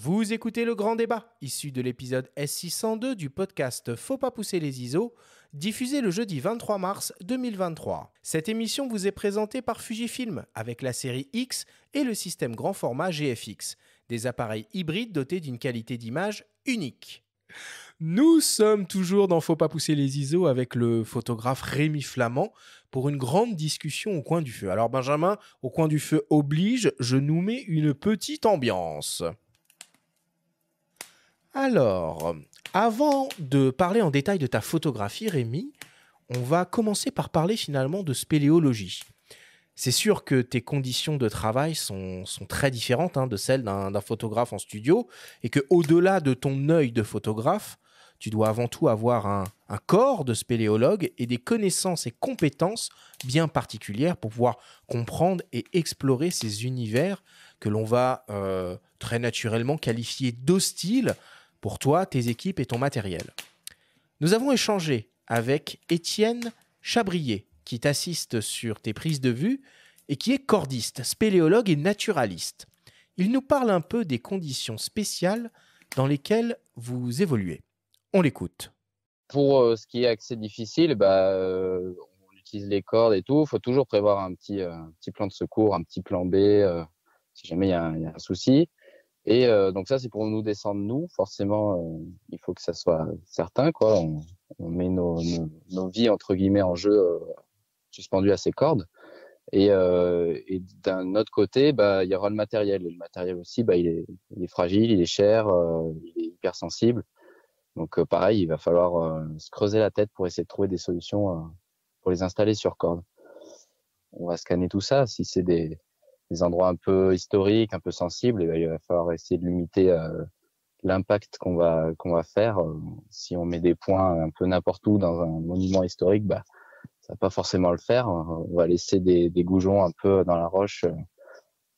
Vous écoutez le grand débat, issu de l'épisode S602 du podcast Faut pas pousser les ISO, diffusé le jeudi 23 mars 2023. Cette émission vous est présentée par Fujifilm, avec la série X et le système grand format GFX, des appareils hybrides dotés d'une qualité d'image unique. Nous sommes toujours dans Faut pas pousser les ISO avec le photographe Rémi Flamand pour une grande discussion au coin du feu. Alors Benjamin, au coin du feu oblige, je nous mets une petite ambiance. Alors, avant de parler en détail de ta photographie, Rémi, on va commencer par parler finalement de spéléologie. C'est sûr que tes conditions de travail sont très différentes de celles d'un photographe en studio et qu'au-delà de ton œil de photographe, tu dois avant tout avoir un corps de spéléologue et des connaissances et compétences bien particulières pour pouvoir comprendre et explorer ces univers que l'on va très naturellement qualifier d'hostiles pour toi, tes équipes et ton matériel. Nous avons échangé avec Étienne Chabrier, qui t'assiste sur tes prises de vue et qui est cordiste, spéléologue et naturaliste. Il nous parle un peu des conditions spéciales dans lesquelles vous évoluez. On l'écoute. Pour ce qui est accès difficile, on utilise les cordes et tout. Il faut toujours prévoir un petit plan de secours, un petit plan B si jamais il y a un souci. Et donc ça, c'est pour nous descendre, nous. Forcément, il faut que ça soit certain, quoi. On met nos vies, entre guillemets, en jeu suspendues à ces cordes. Et d'un autre côté, il y aura le matériel. Et le matériel aussi, il est fragile, il est cher, il est hyper sensible. Donc pareil, il va falloir se creuser la tête pour essayer de trouver des solutions pour les installer sur corde. On va scanner tout ça. Si c'est des endroits un peu historiques, un peu sensibles, il va falloir essayer de limiter l'impact qu'on va faire. Si on met des points un peu n'importe où dans un monument historique, ça va pas forcément le faire. On va laisser des goujons un peu dans la roche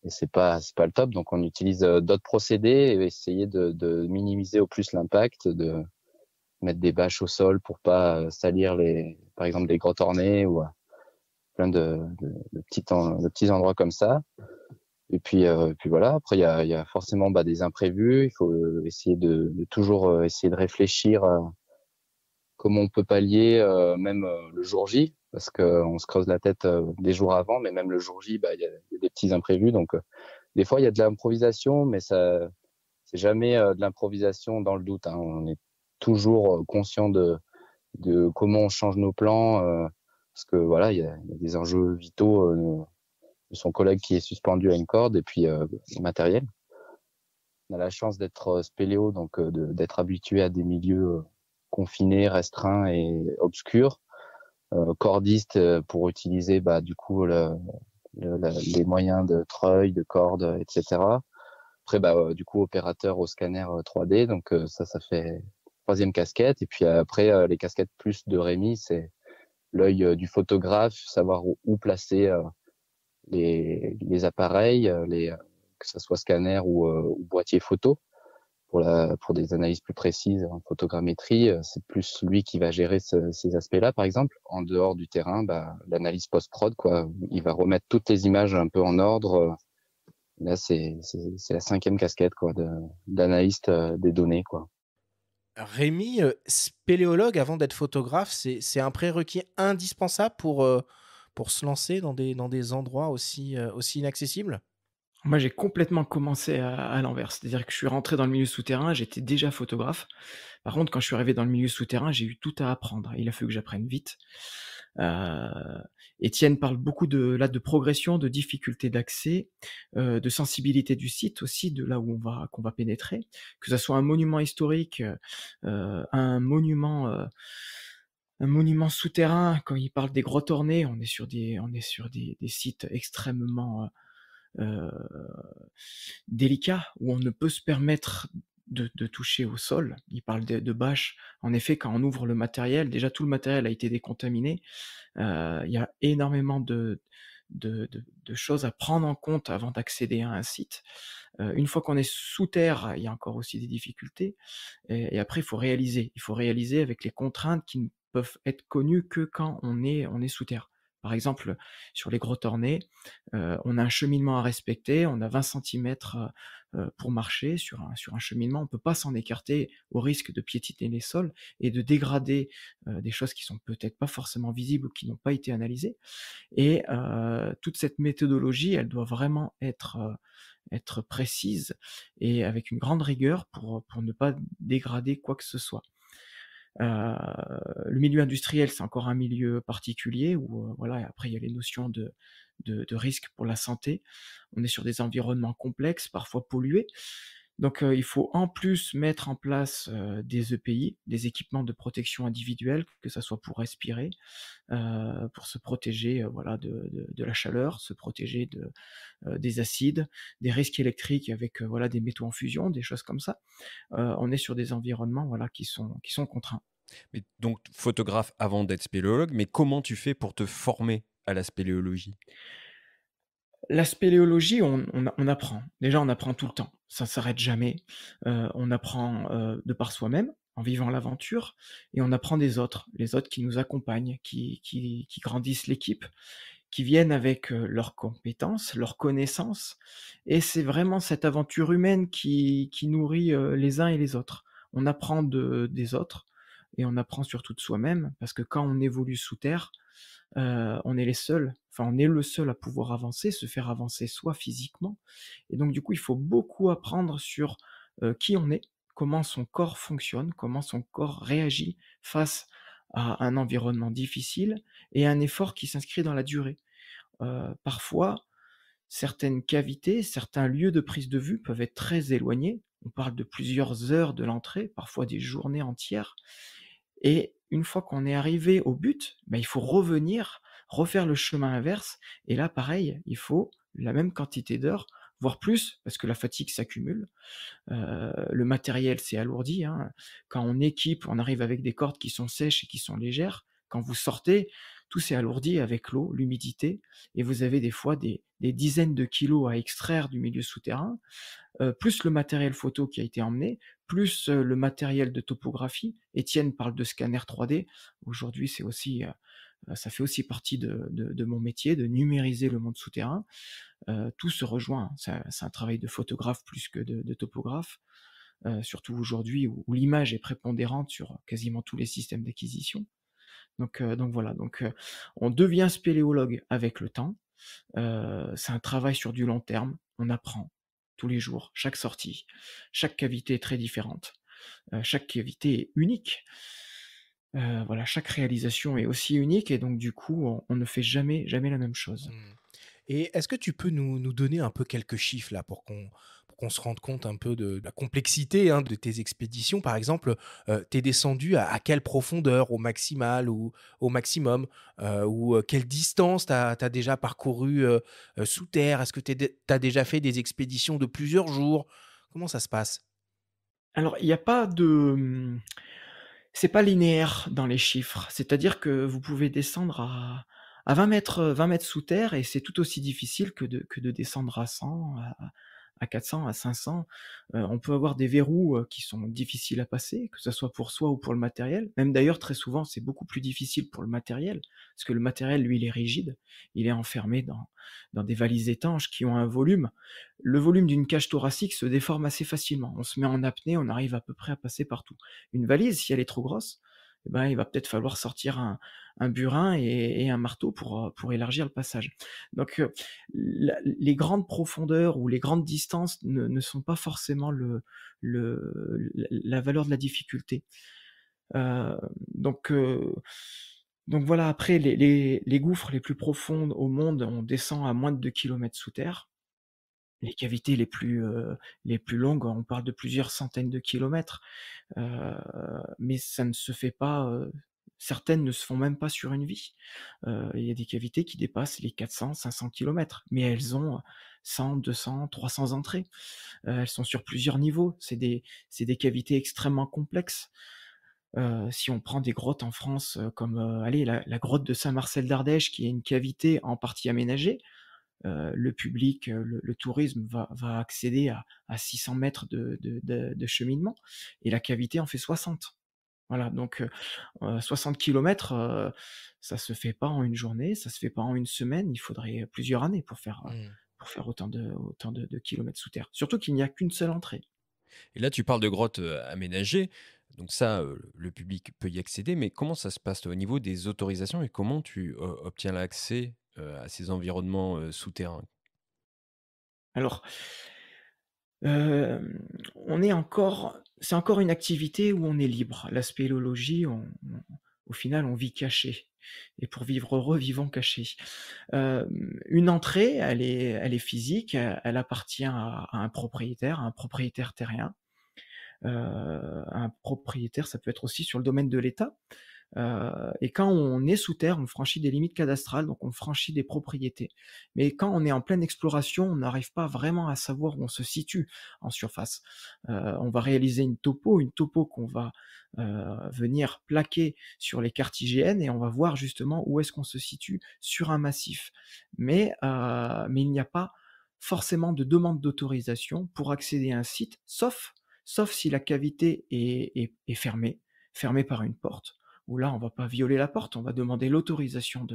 et c'est pas le top. Donc on utilise d'autres procédés et essayer de minimiser au plus l'impact, de mettre des bâches au sol pour pas salir par exemple des grottes ornées ou plein de petits endroits comme ça. Et puis voilà. Après, il y a forcément des imprévus. Il faut essayer de toujours essayer de réfléchir à comment on peut pallier même le jour J, parce qu'on se creuse la tête des jours avant, mais même le jour J, il y a des petits imprévus. Donc des fois, il y a de l'improvisation, mais ça, c'est jamais de l'improvisation dans le doute. On est toujours conscient de comment on change nos plans, parce que voilà, il y a des enjeux vitaux de son collègue qui est suspendu à une corde et puis matériel. On a la chance d'être spéléo, donc d'être habitué à des milieux confinés, restreints et obscurs. Cordiste pour utiliser du coup les moyens de treuil, de corde, etc. Après, du coup, opérateur au scanner 3D, donc ça fait troisième casquette. Et puis après, les casquettes plus de Rémi, c'est l'œil du photographe, savoir où placer les appareils, que ce soit scanner ou boîtier photo. Pour des analyses plus précises en photogrammétrie, c'est plus lui qui va gérer ces aspects-là, par exemple. En dehors du terrain, l'analyse post-prod, quoi. Il va remettre toutes les images un peu en ordre. Là, c'est la cinquième casquette, quoi, d'analyste des données, quoi. Rémi, spéléologue, avant d'être photographe, c'est un prérequis indispensable pour se lancer dans des endroits aussi inaccessibles? Moi, j'ai complètement commencé à l'inverse. C'est-à-dire que je suis rentré dans le milieu souterrain, j'étais déjà photographe. Par contre, quand je suis arrivé dans le milieu souterrain, j'ai eu tout à apprendre. Il a fallu que j'apprenne vite. Heu, Étienne parle beaucoup de progression, de difficulté d'accès, de sensibilité du site aussi, de là où qu'on va pénétrer. Que ça soit un monument historique, un monument souterrain, quand il parle des grottes ornées, on est sur des sites extrêmement, heu, délicat, où on ne peut se permettre de toucher au sol. Il parle de bâches. En effet, quand on ouvre le matériel, déjà tout le matériel a été décontaminé. Il y a énormément de choses à prendre en compte avant d'accéder à un site. Une fois qu'on est sous terre, il y a encore aussi des difficultés et après il faut réaliser. Il faut réaliser avec les contraintes qui ne peuvent être connues que quand on est sous terre. Par exemple, sur les Gros Tornets, on a un cheminement à respecter, on a 20 centimètres pour marcher sur un cheminement. On ne peut pas s'en écarter au risque de piétiner les sols et de dégrader des choses qui sont peut-être pas forcément visibles ou qui n'ont pas été analysées. Et toute cette méthodologie, elle doit vraiment être précise et avec une grande rigueur pour ne pas dégrader quoi que ce soit. Heu, le milieu industriel, c'est encore un milieu particulier où, voilà, après il y a les notions de risque pour la santé. On est sur des environnements complexes, parfois pollués. Donc, il faut en plus mettre en place, des EPI, des équipements de protection individuelle, que ça soit pour respirer, pour se protéger, voilà, de la chaleur, se protéger des acides, des risques électriques avec, voilà, des métaux en fusion, des choses comme ça. On est sur des environnements, voilà, qui sont contraints. Mais donc photographe avant d'être spéléologue, mais comment tu fais pour te former à la spéléologie? La spéléologie, on apprend. Déjà, on apprend tout le temps. Ça s'arrête jamais. On apprend, de par soi-même, en vivant l'aventure et on apprend des autres, les autres qui nous accompagnent, qui grandissent l'équipe, qui viennent avec, leurs compétences, leurs connaissances et c'est vraiment cette aventure humaine qui nourrit, les uns et les autres. On apprend des autres et on apprend surtout de soi-même parce que quand on évolue sous terre, on est les seuls, enfin on est le seul à pouvoir avancer, se faire avancer soi physiquement et donc du coup, il faut beaucoup apprendre sur, qui on est, comment son corps fonctionne, comment son corps réagit face à un environnement difficile et à un effort qui s'inscrit dans la durée. Parfois, certaines cavités, certains lieux de prise de vue peuvent être très éloignés. On parle de plusieurs heures de l'entrée, parfois des journées entières et une fois qu'on est arrivé au but, bah, il faut revenir, refaire le chemin inverse et là pareil, il faut la même quantité d'heures, voire plus, parce que la fatigue s'accumule. Le matériel s'est alourdi, hein. Quand on équipe, on arrive avec des cordes qui sont sèches et qui sont légères. Quand vous sortez, tout s'est alourdi avec l'eau, l'humidité et vous avez des fois des dizaines de kilos à extraire du milieu souterrain, plus le matériel photo qui a été emmené, plus, le matériel de topographie. Étienne parle de scanner 3D. Aujourd'hui, c'est aussi, ça fait aussi partie de mon métier, de numériser le monde souterrain. Tout se rejoint. C'est un travail de photographe plus que de topographe, surtout aujourd'hui où l'image est prépondérante sur quasiment tous les systèmes d'acquisition. Donc voilà, on devient spéléologue avec le temps. C'est un travail sur du long terme. On apprend tous les jours, chaque sortie. Chaque cavité est très différente. Chaque cavité est unique. Voilà, chaque réalisation est aussi unique et donc du coup, on ne fait jamais la même chose. Mmh. Et est-ce que tu peux nous donner un peu quelques chiffres là pour qu'on se rende compte un peu de la complexité, hein, de tes expéditions? Par exemple, tu es descendu à quelle profondeur? Au maximal ou au maximum? Ou, quelle distance tu as déjà parcouru, sous terre? Est-ce que tu as déjà fait des expéditions de plusieurs jours? Comment ça se passe? Alors, il y a pas de, c'est pas linéaire dans les chiffres. C'est-à-dire que vous pouvez descendre à 20 mètres sous terre et c'est tout aussi difficile que de descendre à 100, à 400, à 500. On peut avoir des verrous, qui sont difficiles à passer, que ça soit pour soi ou pour le matériel. Même d'ailleurs, très souvent, c'est beaucoup plus difficile pour le matériel, parce que le matériel, lui, il est rigide. Il est enfermé dans des valises étanches qui ont un volume. Le volume d'une cage thoracique se déforme assez facilement. On se met en apnée, on arrive à peu près à passer partout. Une valise, si elle est trop grosse, eh ben, il va peut-être falloir sortir un burin et un marteau pour élargir le passage. Donc, les grandes profondeurs ou les grandes distances ne sont pas forcément la valeur de la difficulté. Heu, donc, heu, donc voilà, après les gouffres les plus profondes au monde, on descend à moins de 2 kilomètres sous terre. Les cavités les plus longues, on parle de plusieurs centaines de kilomètres, mais ça ne se fait pas, certaines ne se font même pas sur une vie. Il y a des cavités qui dépassent les 400-500 kilomètres, mais elles ont 100-200-300 entrées. Elles sont sur plusieurs niveaux. C'est des cavités extrêmement complexes. Si on prend des grottes en France, comme, allez, la grotte de Saint-Marcel d'Ardèche qui est une cavité en partie aménagée, le public, le tourisme va accéder à 600 mètres de cheminement et la cavité en fait 60. Voilà, donc 60 km, ça se fait pas en une journée, ça se fait pas en une semaine, il faudrait plusieurs années Mmh. pour faire autant de kilomètres sous terre. Surtout qu'il n'y a qu'une seule entrée. Et là, tu parles de grottes aménagées. Donc ça, le public peut y accéder. Mais comment ça se passe au niveau des autorisations et comment tu obtiens l'accès à ces environnements souterrains? Alors, on est encore c'est encore une activité où on est libre. La spéléologie, au final, on vit caché et pour vivre heureux, vivons cachés. Une entrée, elle est physique, elle appartient à un propriétaire terrien. Un propriétaire, ça peut être aussi sur le domaine de l'État. Et quand on est sous terre, on franchit des limites cadastrales, donc on franchit des propriétés. Mais quand on est en pleine exploration, on n'arrive pas vraiment à savoir où on se situe en surface. On va réaliser une topo qu'on va venir plaquer sur les cartes IGN et on va voir justement où est-ce qu'on se situe sur un massif. Mais il n'y a pas forcément de demande d'autorisation pour accéder à un site, sauf si la cavité est fermée par une porte où là, on va pas violer la porte, on va demander l'autorisation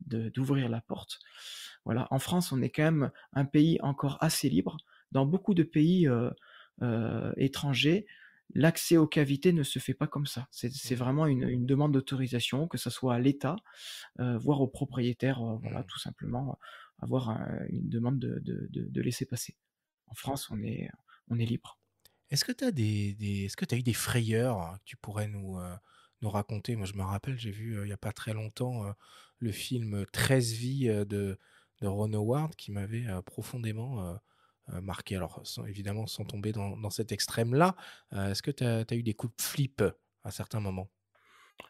d'ouvrir la porte. Voilà, en France, on est quand même un pays encore assez libre. Dans beaucoup de pays étrangers, l'accès aux cavités ne se fait pas comme ça. C'est Mmh. vraiment une demande d'autorisation, que ce soit à l'État, voire au propriétaire, voilà, Mmh. tout simplement, avoir une demande de laisser-passer. En France, on est libre. Est-ce que tu as est-ce que tu eu des frayeurs que tu pourrais nous raconter? Moi, je me rappelle, j'ai vu, il y a pas très longtemps, le film 13 vies, de Ron Howard qui m'avait, profondément, marqué. Alors évidemment sans tomber dans cet extrême-là, est-ce que tu as eu des coups de flip à certains moments?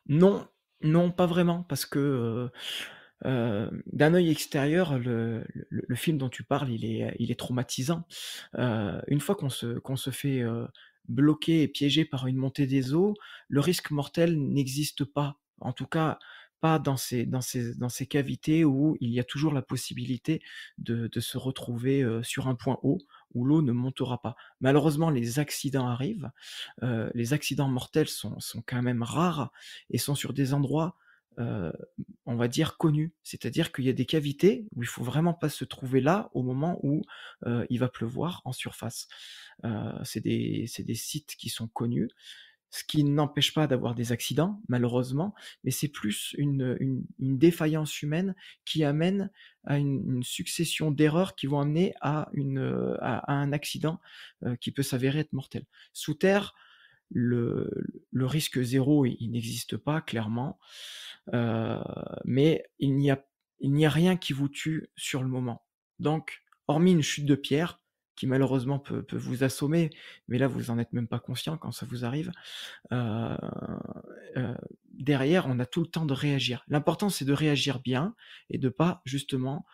Non, non, pas vraiment, parce que, d'un œil extérieur, le film dont tu parles, il est traumatisant. Une fois qu'on se fait, bloquer et piéger par une montée des eaux, le risque mortel n'existe pas. En tout cas, pas dans ces cavités où il y a toujours la possibilité de se retrouver, sur un point haut, où l'eau ne montera pas. Malheureusement, les accidents arrivent, les accidents mortels sont quand même rares et sont sur des endroits, heu, on va dire connus. C'est-à-dire qu'il y a des cavités où il faut vraiment pas se trouver là au moment où, il va pleuvoir en surface. C'est des sites qui sont connus, ce qui n'empêche pas d'avoir des accidents, malheureusement, mais c'est plus une défaillance humaine qui amène à une succession d'erreurs qui vont amener à à un accident, qui peut s'avérer être mortel. Sous terre, le le risque zéro, il n'existe pas clairement, heu, mais il n'y a rien qui vous tue sur le moment. Donc, hormis une chute de pierre qui malheureusement peut vous assommer, mais là vous en êtes même pas conscient quand ça vous arrive, heu heu, derrière on a tout le temps de réagir. L'important c'est de réagir bien et de pas justement,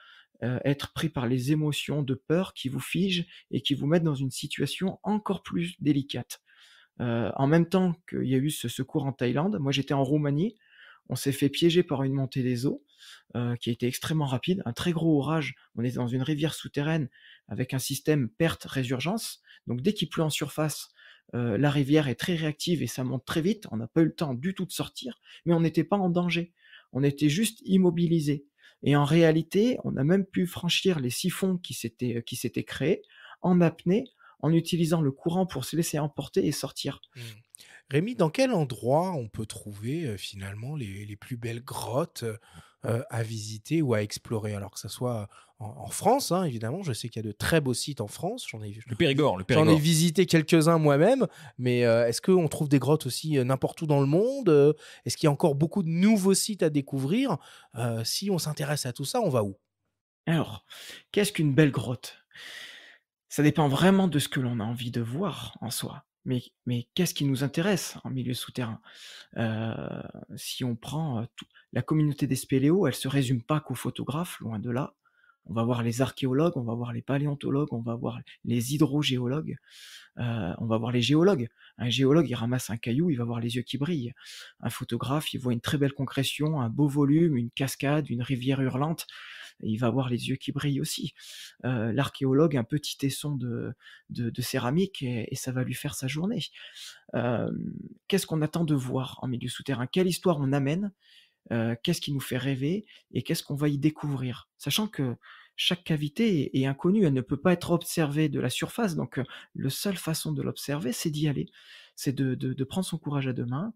être pris par les émotions de peur qui vous figent et qui vous mettent dans une situation encore plus délicate. En même temps qu'il y a eu ce secours en Thaïlande, moi j'étais en Roumanie, on s'est fait piéger par une montée des eaux, qui a été extrêmement rapide, un très gros orage. On est dans une rivière souterraine avec un système perte-résurgence. Donc dès qu'il pleut en surface, la rivière est très réactive et ça monte très vite. On n'a pas eu le temps du tout de sortir, mais on n'était pas en danger. On était juste immobilisés. Et en réalité, on a même pu franchir les siphons qui s'étaient créés en apnée, en utilisant le courant pour se laisser emporter et sortir. Mmh. Rémi, dans quel endroit on peut trouver, finalement les plus belles grottes, à visiter ou à explorer? Alors que ça soit en France, hein, évidemment, je sais qu'il y a de très beaux sites en France, Le Périgord, le j'en ai Périgord. visité quelques-uns moi-même, mais, est-ce qu'on trouve des grottes aussi, n'importe où dans le monde? Est-ce qu'il y a encore beaucoup de nouveaux sites à découvrir? Si on s'intéresse à tout ça, on va où? Alors, qu'est-ce qu'une belle grotte? Ça dépend vraiment de ce que l'on a envie de voir en soi. Mais qu'est-ce qui nous intéresse en milieu souterrain? Heu, Si on prend, tout la communauté des spéléos, elle se résume pas qu'aux photographes, loin de là. On va voir les archéologues, on va voir les paléontologues, on va voir les hydrogéologues, on va voir les géologues. Un géologue, il ramasse un caillou, il va avoir les yeux qui brillent. Un photographe, il voit une très belle concrétion, un beau volume, une cascade, une rivière hurlante. il va avoir les yeux qui brillent aussi. L'archéologue, un petit tesson de céramique et ça va lui faire sa journée. Qu'est-ce qu'on attend de voir en milieu souterrain? Quelle histoire on amène? Qu'est-ce qui nous fait rêver et qu'est-ce qu'on va y découvrir? Sachant que chaque cavité est inconnue, elle ne peut pas être observée de la surface, donc la seule façon de l'observer, c'est d'y aller. C'est de prendre son courage à deux mains,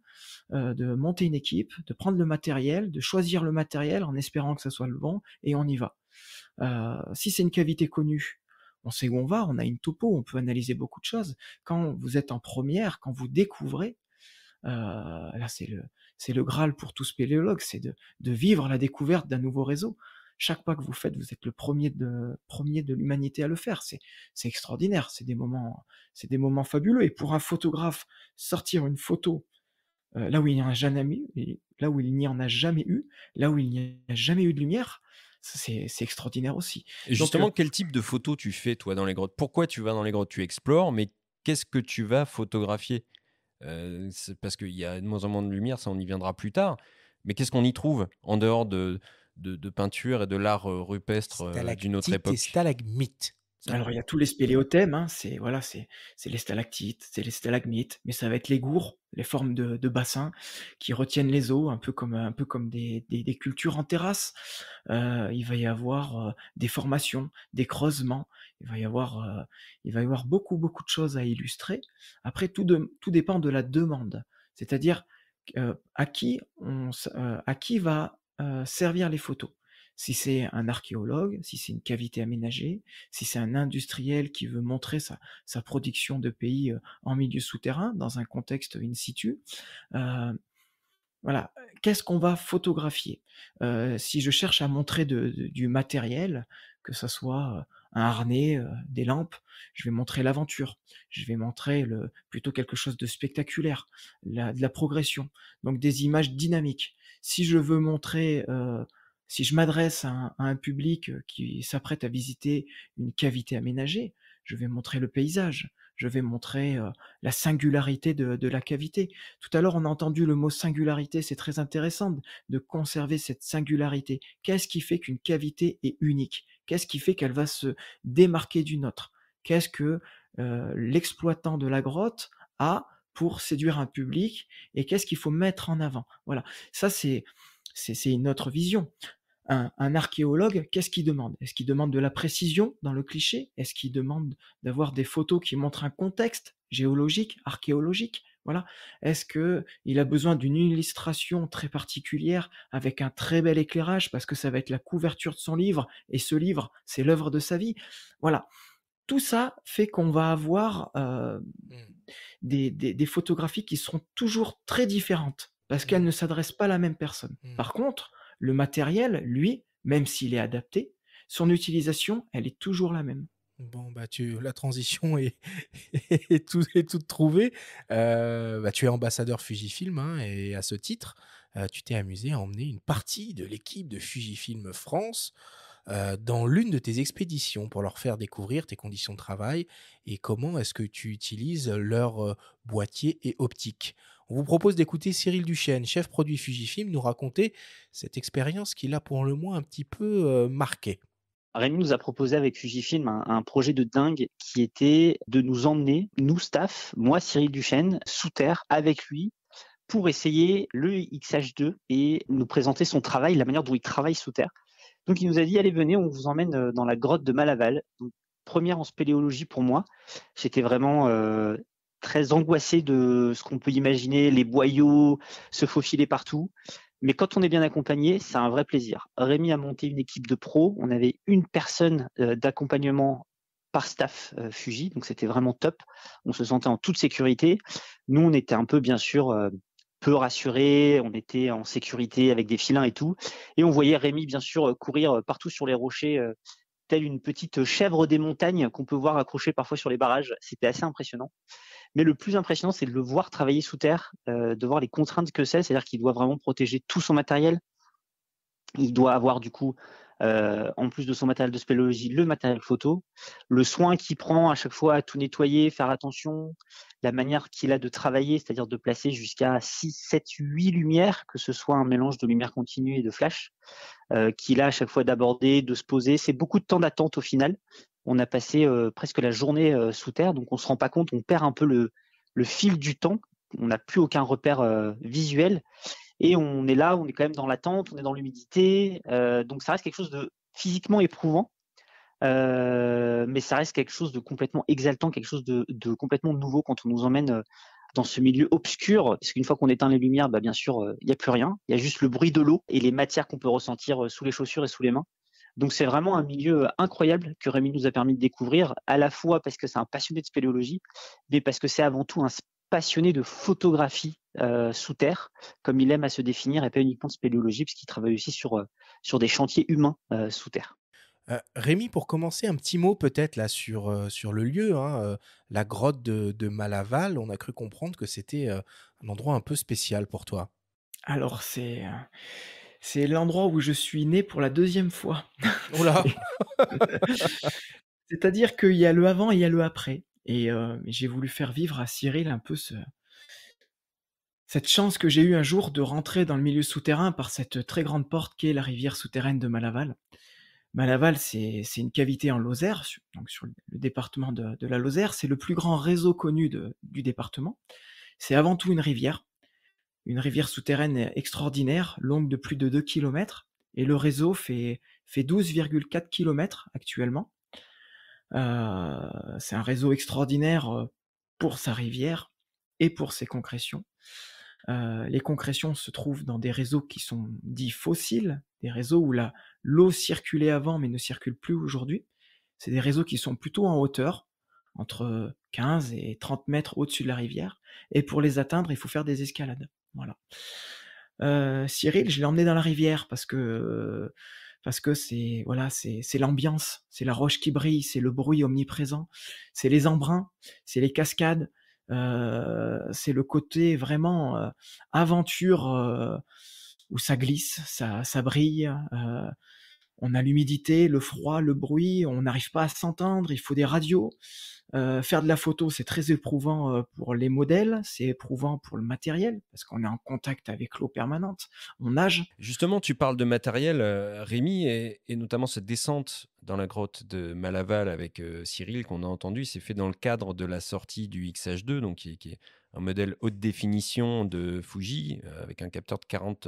de monter une équipe, de prendre le matériel, de choisir le matériel en espérant que ça soit le bon et on y va. Si c'est une cavité connue, on sait où on va, on a une topo, on peut analyser beaucoup de choses. Quand vous êtes en première, quand vous découvrez, là c'est le Graal pour tout spéléologue, c'est de vivre la découverte d'un nouveau réseau. Chaque pas que vous faites, vous êtes le premier de l'humanité à le faire. C'est extraordinaire, c'est des moments fabuleux. Et pour un photographe, sortir une photo là où il n'y en a jamais eu, là où il n'y en a jamais eu, là où il n'y a jamais eu de lumière, c'est extraordinaire aussi. Et Donc, justement, quel type de photos tu fais, toi, dans les grottes? Pourquoi tu vas dans les grottes? Tu explores, mais qu'est-ce que tu vas photographier? C'est parce qu'il y a de moins en moins de lumière, ça on y viendra plus tard. Mais qu'est-ce qu'on y trouve en dehors de peinture et de l'art rupestre d'une autre Stalactites et époque? stalagmites. Ça, alors il y a tous les spéléothèmes, hein, c'est les stalactites, c'est les stalagmites, mais ça va être les gourds, les formes de bassins qui retiennent les eaux, un peu comme des cultures en terrasse. Il va y avoir des formations, des creusements, il va y avoir beaucoup de choses à illustrer. Après tout dépend de la demande, c'est-à-dire à qui va servir les photos. Si c'est un archéologue, si c'est une cavité aménagée, si c'est un industriel qui veut montrer sa production de pays en milieu souterrain, dans un contexte in situ, euh, voilà. Qu'est-ce qu'on va photographier? Si je cherche à montrer du matériel, que ça soit un harnais, des lampes, je vais montrer l'aventure. Je vais montrer plutôt quelque chose de spectaculaire, de la progression, donc des images dynamiques. Si je veux montrer, si je m'adresse à un public qui s'apprête à visiter une cavité aménagée, je vais montrer le paysage, je vais montrer la singularité de la cavité. Tout à l'heure, on a entendu le mot singularité, c'est très intéressant de conserver cette singularité. Qu'est-ce qui fait qu'une cavité est unique? Qu'est-ce qui fait qu'elle va se démarquer d'une autre? Qu'est-ce que l'exploitant de la grotte a pour séduire un public et qu'est-ce qu'il faut mettre en avant? Voilà, ça c'est une autre vision. Un archéologue, qu'est-ce qu'il demande? Est-ce qu'il demande de la précision dans le cliché? Est-ce qu'il demande d'avoir des photos qui montrent un contexte géologique, archéologique? Voilà. Est-ce qu'il a besoin d'une illustration très particulière avec un très bel éclairage parce que ça va être la couverture de son livre et ce livre, c'est l'œuvre de sa vie? Voilà. Tout ça fait qu'on va avoir des photographies qui seront toujours très différentes parce qu'elles ne s'adressent pas à la même personne. Par contre, le matériel, lui, même s'il est adapté, son utilisation, elle est toujours la même. Bon, bah la transition est toute trouvée. Tu es ambassadeur Fujifilm, hein, et à ce titre, tu t'es amusé à emmener une partie de l'équipe de Fujifilm France dans l'une de tes expéditions pour leur faire découvrir tes conditions de travail et comment est-ce que tu utilises leur boîtier et optique. On vous propose d'écouter Cyril Duchesne, chef produit Fujifilm, nous raconter cette expérience qui l'a pour le moins un petit peu marqué. Rémi nous a proposé avec Fujifilm un projet de dingue qui était de nous emmener, nous staff, moi Cyril Duchesne, sous terre avec lui pour essayer le XH2 et nous présenter son travail, la manière dont il travaille sous terre. Donc il nous a dit allez venez, on vous emmène dans la grotte de Malaval. Donc, première en spéléologie pour moi. J'étais vraiment très angoissé de ce qu'on peut imaginer, les boyaux se faufiler partout. Mais quand on est bien accompagné, c'est un vrai plaisir. Rémi a monté une équipe de pros. On avait une personne d'accompagnement par staff Fuji, donc c'était vraiment top. On se sentait en toute sécurité. Nous, on était un peu, bien sûr, peu rassurés. On était en sécurité avec des filins et tout. Et on voyait Rémi, bien sûr, courir partout sur les rochers, telle une petite chèvre des montagnes qu'on peut voir accrochée parfois sur les barrages. C'était assez impressionnant. Mais le plus impressionnant, c'est de le voir travailler sous terre, de voir les contraintes que c'est. C'est-à-dire qu'il doit vraiment protéger tout son matériel. Il doit avoir du coup en plus de son matériel de spéléologie, le matériel photo, le soin qu'il prend à chaque fois à tout nettoyer, faire attention, la manière qu'il a de travailler, c'est-à-dire de placer jusqu'à 6, 7, 8 lumières, que ce soit un mélange de lumière continue et de flash, qu'il a à chaque fois d'aborder, de se poser. C'est beaucoup de temps d'attente au final. On a passé presque la journée sous terre, donc on se rend pas compte, on perd un peu le fil du temps. On n'a plus aucun repère visuel. Et on est là, on est quand même dans l'attente, on est dans l'humidité. Donc ça reste quelque chose de physiquement éprouvant. Mais ça reste quelque chose de complètement exaltant, quelque chose de complètement nouveau quand on nous emmène dans ce milieu obscur, parce qu'une fois qu'on éteint les lumières, bah, bien sûr, il n'y a plus rien. Il y a juste le bruit de l'eau et les matières qu'on peut ressentir sous les chaussures et sous les mains. Donc c'est vraiment un milieu incroyable que Rémi nous a permis de découvrir, à la fois parce que c'est un passionné de spéléologie, mais parce que c'est avant tout un passionné de photographie sous terre, comme il aime à se définir, et pas uniquement de spéléologie, puisqu'il travaille aussi sur des chantiers humains sous terre. Rémi, pour commencer, un petit mot peut-être là sur le lieu, hein, la grotte de Malaval. On a cru comprendre que c'était un endroit un peu spécial pour toi. Alors, c'est l'endroit où je suis né pour la 2e fois. Oh là C'est-à-dire qu'il y a le avant et il y a le après. Et j'ai voulu faire vivre à Cyril un peu cette chance que j'ai eue un jour de rentrer dans le milieu souterrain par cette très grande porte qu'est la rivière souterraine de Malaval. Malaval, c'est une cavité en Lozère, donc sur le département de la Lozère. C'est le plus grand réseau connu du département. C'est avant tout une rivière souterraine extraordinaire, longue de plus de 2 km. Et le réseau fait 12,4 km actuellement. C'est un réseau extraordinaire pour sa rivière et pour ses concrétions. Les concrétions se trouvent dans des réseaux qui sont dits fossiles, des réseaux où l'eau circulait avant mais ne circule plus aujourd'hui. C'est des réseaux qui sont plutôt en hauteur, entre 15 et 30 mètres au-dessus de la rivière. Et pour les atteindre, il faut faire des escalades. Voilà. Cyril, je l'ai emmené dans la rivière parce que c'est l'ambiance, c'est la roche qui brille, c'est le bruit omniprésent, c'est les embruns, c'est les cascades, c'est le côté vraiment aventure où ça glisse, ça brille. On a l'humidité, le froid, le bruit, on n'arrive pas à s'entendre, il faut des radios. Faire de la photo, c'est très éprouvant pour les modèles, c'est éprouvant pour le matériel, parce qu'on est en contact avec l'eau permanente, on nage. Justement, tu parles de matériel, Rémi, et notamment cette descente dans la grotte de Malaval avec Cyril qu'on a entendu, c'est fait dans le cadre de la sortie du XH2, donc qui est un modèle haute définition de Fuji, avec un capteur de 40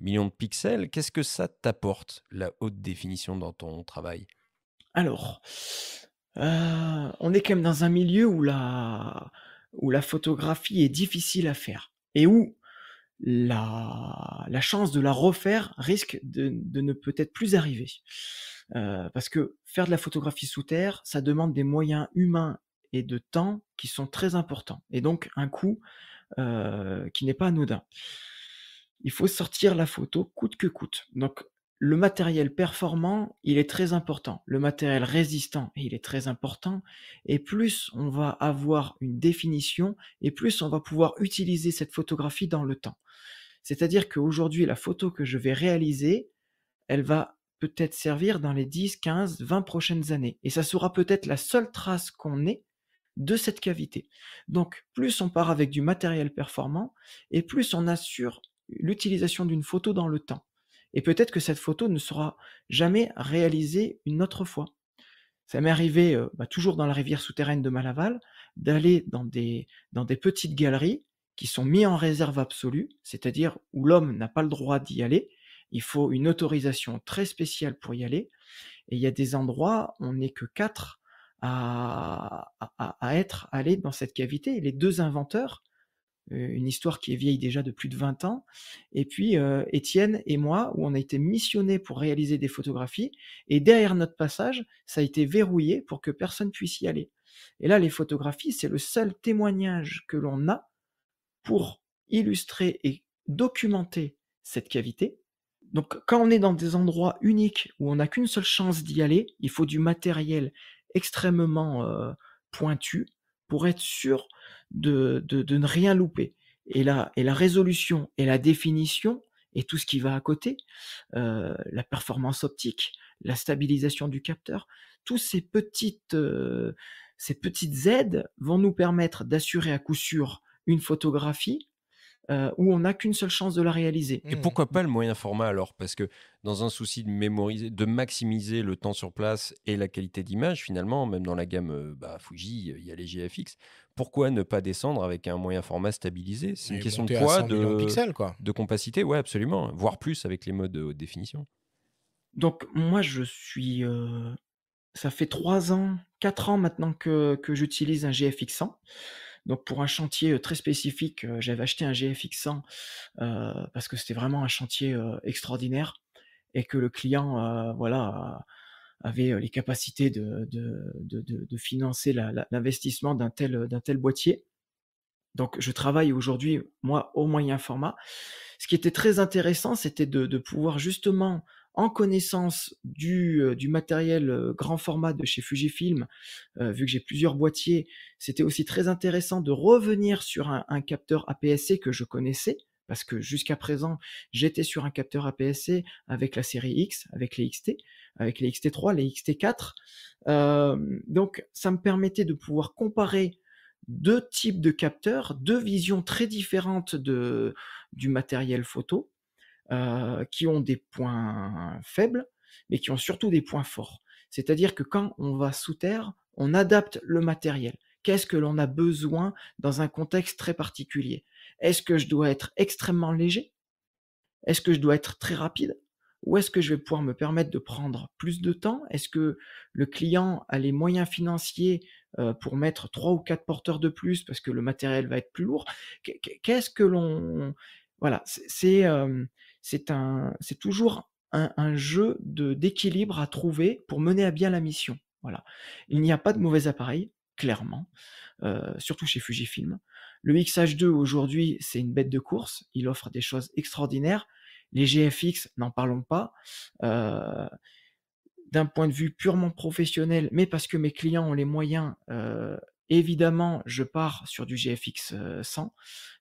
millions de pixels. Qu'est-ce que ça t'apporte, la haute définition, dans ton travail? Alors, on est quand même dans un milieu où la photographie est difficile à faire et où la chance de la refaire risque de ne peut-être plus arriver. Parce que faire de la photographie sous terre, ça demande des moyens humains et de temps qui sont très importants et donc un coût qui n'est pas anodin. Il faut sortir la photo coûte que coûte. Donc le matériel performant, il est très important. Le matériel résistant, il est très important. Et plus on va avoir une définition, et plus on va pouvoir utiliser cette photographie dans le temps. C'est-à-dire qu'aujourd'hui, la photo que je vais réaliser, elle va peut-être servir dans les 10, 15, 20 prochaines années. Et ça sera peut-être la seule trace qu'on ait de cette cavité. Donc, plus on part avec du matériel performant, et plus on assure l'utilisation d'une photo dans le temps. Et peut-être que cette photo ne sera jamais réalisée une autre fois. Ça m'est arrivé, toujours dans la rivière souterraine de Malaval, d'aller dans des petites galeries qui sont mises en réserve absolue, c'est-à-dire où l'homme n'a pas le droit d'y aller. Il faut une autorisation très spéciale pour y aller. Et il y a des endroits, on n'est que 4 à être allés dans cette cavité. Et les 2 inventeurs, une histoire qui est vieille déjà de plus de 20 ans, et puis Étienne et moi, où on a été missionnés pour réaliser des photographies, et derrière notre passage, ça a été verrouillé pour que personne puisse y aller. Et là, les photographies, c'est le seul témoignage que l'on a pour illustrer et documenter cette cavité. Donc quand on est dans des endroits uniques où on n'a qu'une seule chance d'y aller, il faut du matériel extrêmement pointu pour être sûr de ne rien louper. Et la résolution et la définition et tout ce qui va à côté, la performance optique, la stabilisation du capteur, tous ces petites aides vont nous permettre d'assurer à coup sûr une photographie où on n'a qu'une seule chance de la réaliser. Et pourquoi pas le moyen format alors? Parce que dans un souci de mémoriser, de maximiser le temps sur place et la qualité d'image, finalement, même dans la gamme Fuji, il y a les GFX. Pourquoi ne pas descendre avec un moyen format stabilisé? C'est une Et question de monter à poids, 100 millions de pixels, quoi. de compacité, ouais, absolument, voire plus avec les modes de haute définition. Donc moi, ça fait 3 ans, 4 ans maintenant que j'utilise un GFX 100. Donc pour un chantier, très spécifique, j'avais acheté un GFX 100, parce que c'était vraiment un chantier, extraordinaire et que le client, voilà, avait, les capacités de financer l'investissement d'un tel boîtier. Donc je travaille aujourd'hui, moi, au moyen format. Ce qui était très intéressant, c'était de pouvoir justement, en connaissance du matériel, grand format de chez Fujifilm, vu que j'ai plusieurs boîtiers, c'était aussi très intéressant de revenir sur un capteur APS-C que je connaissais, parce que jusqu'à présent, j'étais sur un capteur APS-C avec la série X, avec les XT, avec les XT3, les XT4. Donc ça me permettait de pouvoir comparer 2 types de capteurs, 2 visions très différentes du matériel photo, qui ont des points faibles, mais qui ont surtout des points forts. C'est-à-dire que quand on va sous terre, on adapte le matériel. Qu'est-ce que l'on a besoin dans un contexte très particulier? Est-ce que je dois être extrêmement léger? Est-ce que je dois être très rapide? Ou est-ce que je vais pouvoir me permettre de prendre plus de temps? Est-ce que le client a les moyens financiers, pour mettre 3 ou 4 porteurs de plus parce que le matériel va être plus lourd? Qu'est-ce que l'on voilà, c'est toujours un jeu d'équilibre à trouver pour mener à bien la mission. Voilà. Il n'y a pas de mauvais appareil, clairement, surtout chez Fujifilm. Le X-H2 aujourd'hui, c'est une bête de course. Il offre des choses extraordinaires. Les GFX, n'en parlons pas. Euh, D'un point de vue purement professionnel, mais parce que mes clients ont les moyens, évidemment, je pars sur du GFX 100,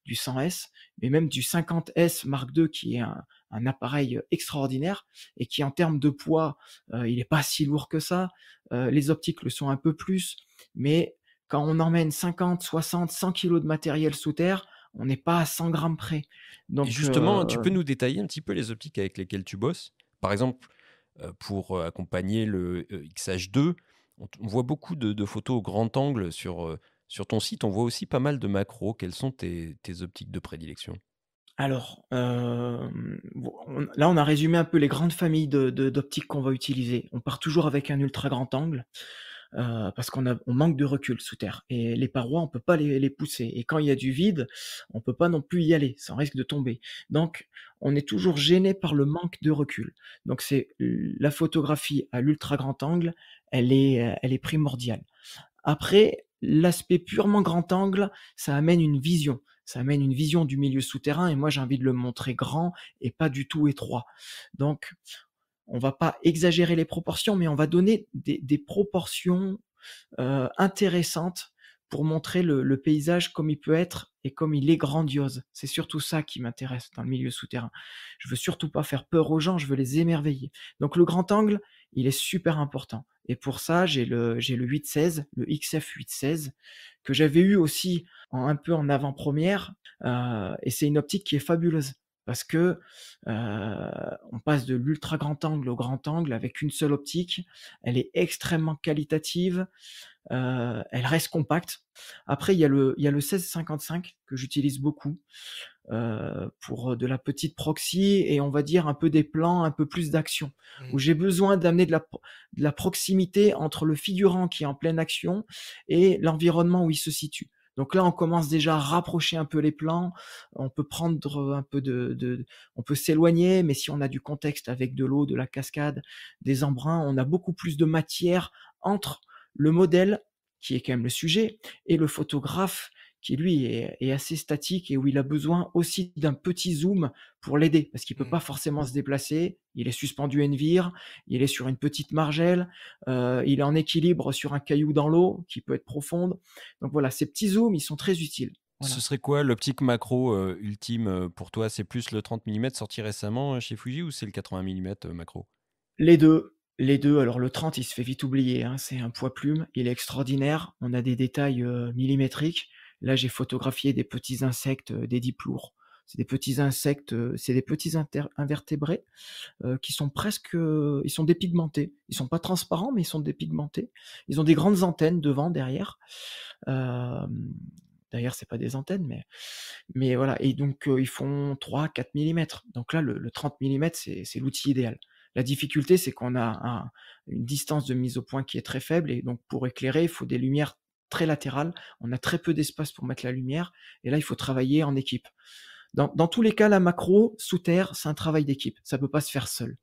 du 100S, mais même du 50S Mark II, qui est un appareil extraordinaire et qui, en termes de poids, il n'est pas si lourd que ça. Les optiques le sont un peu plus, mais quand on emmène 50, 60, 100 kilos de matériel sous terre, on n'est pas à 100 grammes près. Et Donc, justement, tu peux nous détailler un petit peu les optiques avec lesquelles tu bosses? Par exemple, pour accompagner le XH2, on voit beaucoup de photos au grand angle sur ton site. On voit aussi pas mal de macros. Quelles sont tes optiques de prédilection? alors, là, on a résumé un peu les grandes familles d'optiques qu'on va utiliser. On part toujours avec un ultra grand angle, parce on manque de recul sous terre et les parois, on peut pas les pousser et quand il y a du vide, on peut pas non plus y aller, ça risque de tomber. Donc on est toujours gêné par le manque de recul. Donc c'est la photographie à l'ultra grand angle, elle est primordiale. Après, l'aspect purement grand angle, ça amène une vision. Ça amène une vision du milieu souterrain et moi j'ai envie de le montrer grand et pas du tout étroit. Donc on va pas exagérer les proportions, mais on va donner des proportions intéressantes pour montrer le paysage comme il peut être et comme il est grandiose. C'est surtout ça qui m'intéresse dans le milieu souterrain. Je veux surtout pas faire peur aux gens, je veux les émerveiller. Donc le grand angle, il est super important. Et pour ça, j'ai le 8-16, le XF 8-16, que j'avais eu aussi un peu en avant-première, et c'est une optique qui est fabuleuse. Parce que on passe de l'ultra grand angle au grand angle avec une seule optique. Elle est extrêmement qualitative, elle reste compacte. Après, il y a le 16-55 que j'utilise beaucoup pour de la petite proxy et on va dire un peu des plans, un peu plus d'action, où j'ai besoin d'amener de la proximité entre le figurant qui est en pleine action et l'environnement où il se situe. Donc là, on commence déjà à rapprocher un peu les plans. On peut prendre un peu on peut s'éloigner, mais si on a du contexte avec de l'eau, de la cascade, des embruns, on a beaucoup plus de matière entre le modèle, qui est quand même le sujet, et le photographe, qui lui est assez statique et où il a besoin aussi d'un petit zoom pour l'aider, parce qu'il peut pas forcément se déplacer. Il est suspendu à une vire, il est sur une petite margelle, il est en équilibre sur un caillou dans l'eau qui peut être profonde. Donc voilà, ces petits zooms, ils sont très utiles. Voilà. Ce serait quoi l'optique macro ultime pour toi? C'est plus le 30 mm sorti récemment chez Fuji ou c'est le 80 mm macro? Les 2, les 2. Alors le 30, il se fait vite oublier, hein, c'est un poids plume, il est extraordinaire, on a des détails, millimétriques. Là, j'ai photographié des petits insectes, des diplours. C'est des petits insectes, c'est des petits invertébrés, qui sont presque, ils sont dépigmentés. Ils sont pas transparents, mais ils sont dépigmentés. Ils ont des grandes antennes devant, derrière. D'ailleurs, c'est pas des antennes, mais voilà. Et donc, ils font 3-4 millimètres. Donc là, le 30 millimètres, c'est l'outil idéal. La difficulté, c'est qu'on a une distance de mise au point qui est très faible, et donc pour éclairer, il faut des lumières très latérales. On a très peu d'espace pour mettre la lumière, et là, il faut travailler en équipe. Dans tous les cas, la macro sous terre, c'est un travail d'équipe. Ça peut pas se faire seul.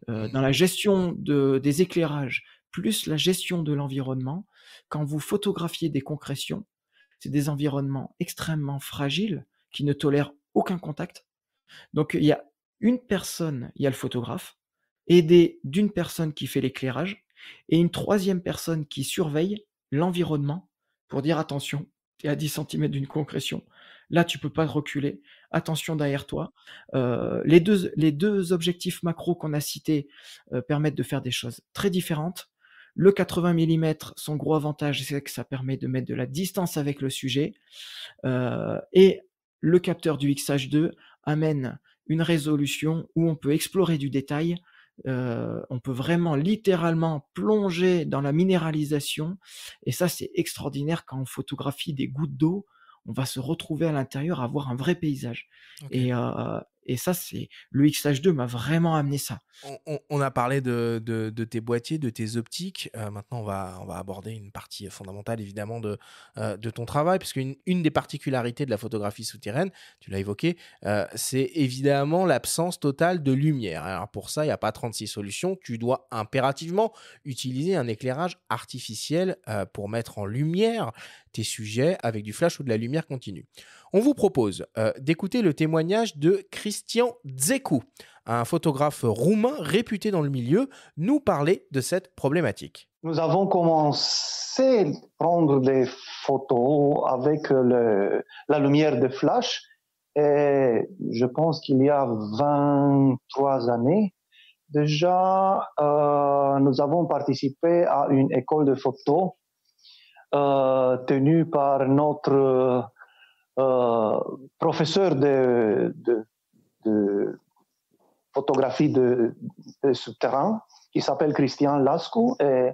Dans la gestion des éclairages, plus la gestion de l'environnement, quand vous photographiez des concrétions, c'est des environnements extrêmement fragiles qui ne tolèrent aucun contact. Donc il y a une personne, il y a le photographe, aidé d'une personne qui fait l'éclairage, et une troisième personne qui surveille l'environnement pour dire attention, tu es à 10 centimètres d'une concrétion, là tu peux pas reculer, attention derrière toi. Les deux objectifs macro qu'on a cités permettent de faire des choses très différentes. Le 80 mm, son gros avantage, c'est que ça permet de mettre de la distance avec le sujet, et le capteur du XH2 amène une résolution où on peut explorer du détail, on peut vraiment littéralement plonger dans la minéralisation, et ça c'est extraordinaire. Quand on photographie des gouttes d'eau, on va se retrouver à l'intérieur, à voir un vrai paysage. Ok. Et ça, c'est le XH2 m'a vraiment amené ça. On a parlé de tes boîtiers, de tes optiques. Maintenant, on va aborder une partie fondamentale, évidemment, de ton travail, parce qu'une des particularités de la photographie souterraine, tu l'as évoqué, c'est évidemment l'absence totale de lumière. Alors pour ça, il n'y a pas 36 solutions. Tu dois impérativement utiliser un éclairage artificiel pour mettre en lumière tes sujets avec du flash ou de la lumière continue. On vous propose d'écouter le témoignage de Cristian Tzecu, un photographe roumain réputé dans le milieu, nous parler de cette problématique. Nous avons commencé à prendre des photos avec la lumière de flash, et je pense qu'il y a 23 années. Déjà, nous avons participé à une école de photo tenue par notre professeur de photographie de souterrain, qui s'appelle Cristian Lascu, et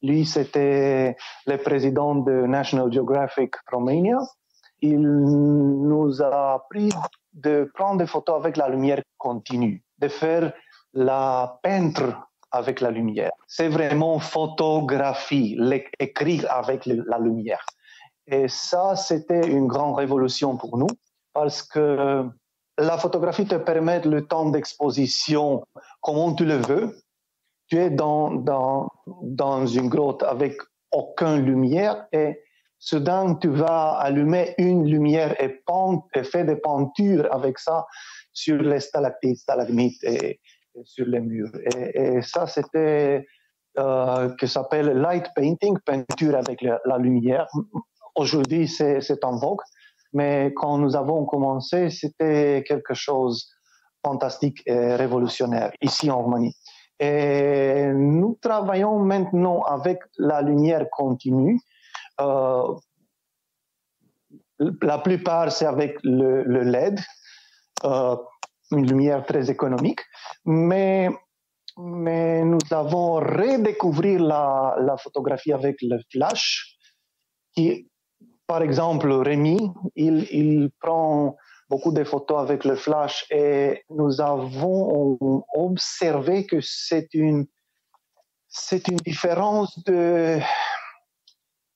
lui, c'était le président de National Geographic Romania. Il nous a appris de prendre des photos avec la lumière continue, de faire la peinture avec la lumière. C'est vraiment photographie, écrire avec la lumière. Et ça, c'était une grande révolution pour nous, parce que la photographie te permet le temps d'exposition comme tu le veux. Tu es dans une grotte avec aucune lumière, et soudain tu vas allumer une lumière et faire des peintures avec ça sur les stalactites, stalagmites et sur les murs. Et ça, c'était que s'appelle light painting, peinture avec la lumière. Aujourd'hui, c'est en vogue, mais quand nous avons commencé, c'était quelque chose de fantastique et révolutionnaire ici en Roumanie. Et nous travaillons maintenant avec la lumière continue. La plupart, c'est avec le LED, une lumière très économique. Mais nous avons redécouvert la photographie avec le flash, qui, par exemple, Rémi, il prend beaucoup de photos avec le flash, et nous avons observé que c'est une différence de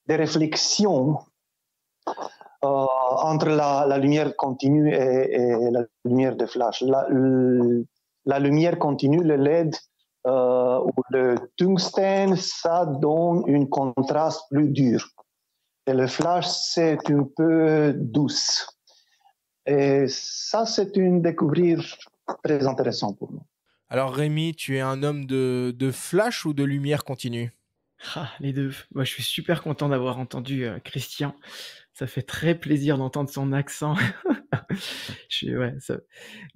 réflexion entre la lumière continue et la lumière de flash. La lumière continue, le LED ou le tungstène, ça donne un contraste plus dur. Et le flash, c'est un peu douce. Et ça, c'est une découverte très intéressante pour nous. Alors Rémi, tu es un homme de flash ou de lumière continue ? Ah, les 2. Moi, je suis super content d'avoir entendu, Christian. Ça fait très plaisir d'entendre son accent. Ouais, ça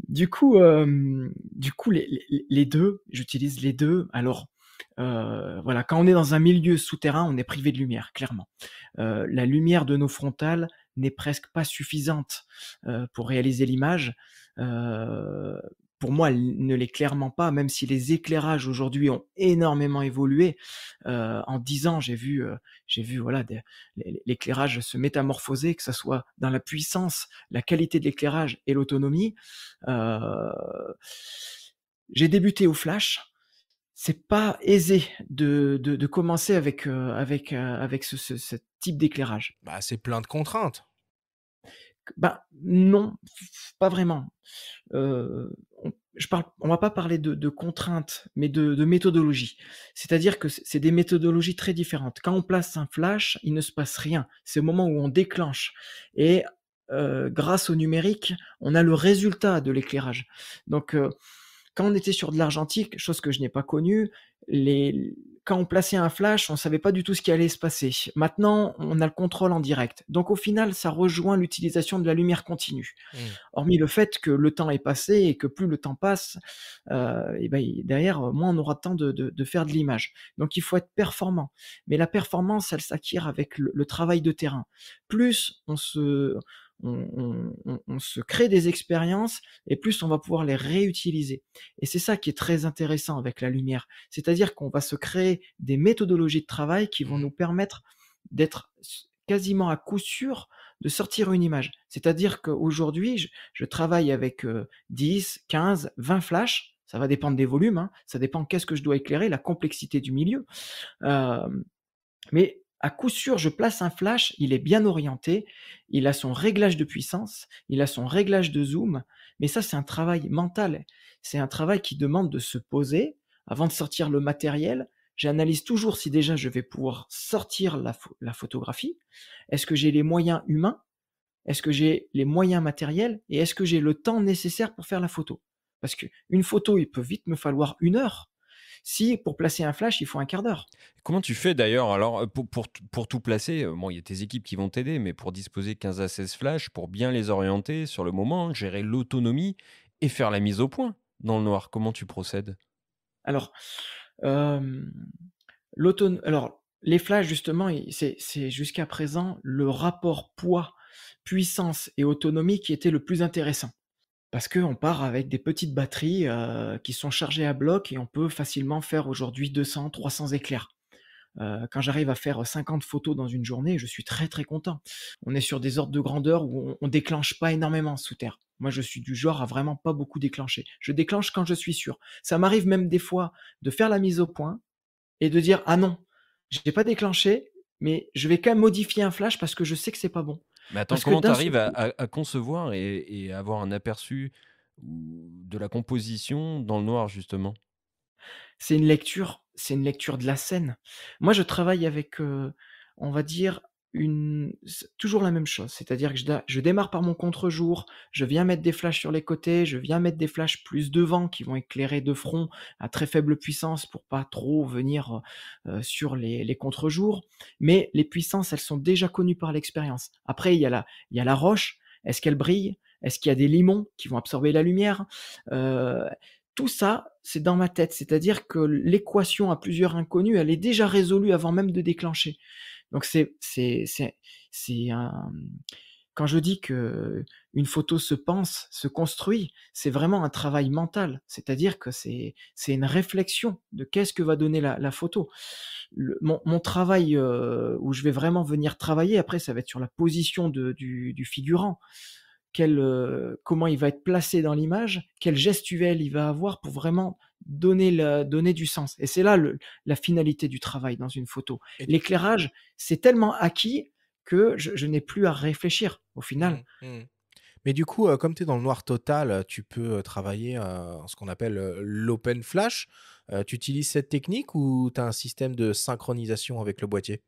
du coup, les 2, j'utilise les 2. Alors, voilà, quand on est dans un milieu souterrain, on est privé de lumière, clairement. La lumière de nos frontales n'est presque pas suffisante, pour réaliser l'image. Heu, pour moi, elle ne l'est clairement pas, même si les éclairages aujourd'hui ont énormément évolué. En 10 ans, j'ai vu voilà l'éclairage se métamorphoser, que ça soit dans la puissance, la qualité de l'éclairage et l'autonomie. Heu, j'ai débuté au flash. C'est pas aisé de commencer avec ce type d'éclairage. Bah, c'est plein de contraintes. Bah, non, pas vraiment. On va pas parler de contraintes, mais de méthodologie. C'est-à-dire que c'est des méthodologies très différentes. Quand on place un flash, il ne se passe rien. C'est au moment où on déclenche et grâce au numérique, on a le résultat de l'éclairage. Donc quand on était sur de l'argentique, chose que je n'ai pas connue, quand on plaçait un flash, on savait pas du tout ce qui allait se passer. Maintenant, on a le contrôle en direct. Donc au final, ça rejoint l'utilisation de la lumière continue. Mmh. Hormis le fait que le temps est passé et que plus le temps passe, et ben, derrière, moins on aura de temps de faire de l'image. Donc il faut être performant. Mais la performance, elle s'acquiert avec le travail de terrain. Plus on se crée des expériences et plus on va pouvoir les réutiliser. Et c'est ça qui est très intéressant avec la lumière. C'est-à-dire qu'on va se créer des méthodologies de travail qui vont Mmh. nous permettre d'être quasiment à coup sûr de sortir une image. C'est-à-dire qu'aujourd'hui, je travaille avec 10, 15, 20 flashs. Ça va dépendre des volumes, hein. Ça dépend qu'est-ce que je dois éclairer, la complexité du milieu. Euh, mais à coup sûr, je place un flash, il est bien orienté, il a son réglage de puissance, il a son réglage de zoom, mais ça, c'est un travail mental. C'est un travail qui demande de se poser avant de sortir le matériel. J'analyse toujours si déjà je vais pouvoir sortir la photographie. Est-ce que j'ai les moyens humains? Est-ce que j'ai les moyens matériels? Et est-ce que j'ai le temps nécessaire pour faire la photo? Parce qu'une photo, il peut vite me falloir 1 heure. Si pour placer un flash, il faut un quart d'heure. Comment tu fais d'ailleurs alors pour tout placer? Bon, il y a tes équipes qui vont t'aider, mais pour disposer 15 à 16 flashs, pour bien les orienter sur le moment, gérer l'autonomie et faire la mise au point dans le noir, comment tu procèdes? Alors, hem, alors les flashs justement, c'est jusqu'à présent le rapport poids, puissance et autonomie qui était le plus intéressant. Parce qu'on part avec des petites batteries, qui sont chargées à bloc et on peut facilement faire aujourd'hui 200-300 éclairs. Quand j'arrive à faire 50 photos dans une journée, je suis très, très content. On est sur des ordres de grandeur où on déclenche pas énormément sous terre. Moi, je suis du genre à vraiment pas beaucoup déclencher. Je déclenche quand je suis sûr. Ça m'arrive même des fois de faire la mise au point et de dire: «Ah non, j'ai pas déclenché, mais je vais quand même modifier un flash parce que je sais que c'est pas bon». Mais attends, Parce que comment tu d'un seul arrives coup, à concevoir et à avoir un aperçu de la composition dans le noir justement? c'est une lecture de la scène. Moi, je travaille avec, on va dire toujours la même chose. C'est-à-dire que je démarre par mon contre-jour, je viens mettre des flashs sur les côtés, je viens mettre des flashs plus devant qui vont éclairer de front à très faible puissance pour pas trop venir, sur les contre-jours. Mais les puissances, elles sont déjà connues par l'expérience. Après, il y a la roche. Est-ce qu'elle brille? Est-ce qu'il y a des limons qui vont absorber la lumière? Heu Tout ça, c'est dans ma tête. C'est-à-dire que l'équation à plusieurs inconnus, elle est déjà résolue avant même de déclencher. Donc c'est un quand je dis que une photo se pense, se construit, c'est vraiment un travail mental. C'est-à-dire que c'est une réflexion de qu'est-ce que va donner la photo. Mon travail, où je vais vraiment venir travailler après, ça va être sur la position du figurant. Comment il va être placé dans l'image, quelle gestuelle il va avoir pour vraiment donner du sens. Et c'est là la finalité du travail dans une photo. Et L'éclairage, c'est tellement acquis que je n'ai plus à réfléchir au final. mmh, mmh. Mais du coup, comme tu es dans le noir total, tu peux, travailler, en ce qu'on appelle, l'open flash. Tu utilises cette technique ou tu as un système de synchronisation avec le boîtier?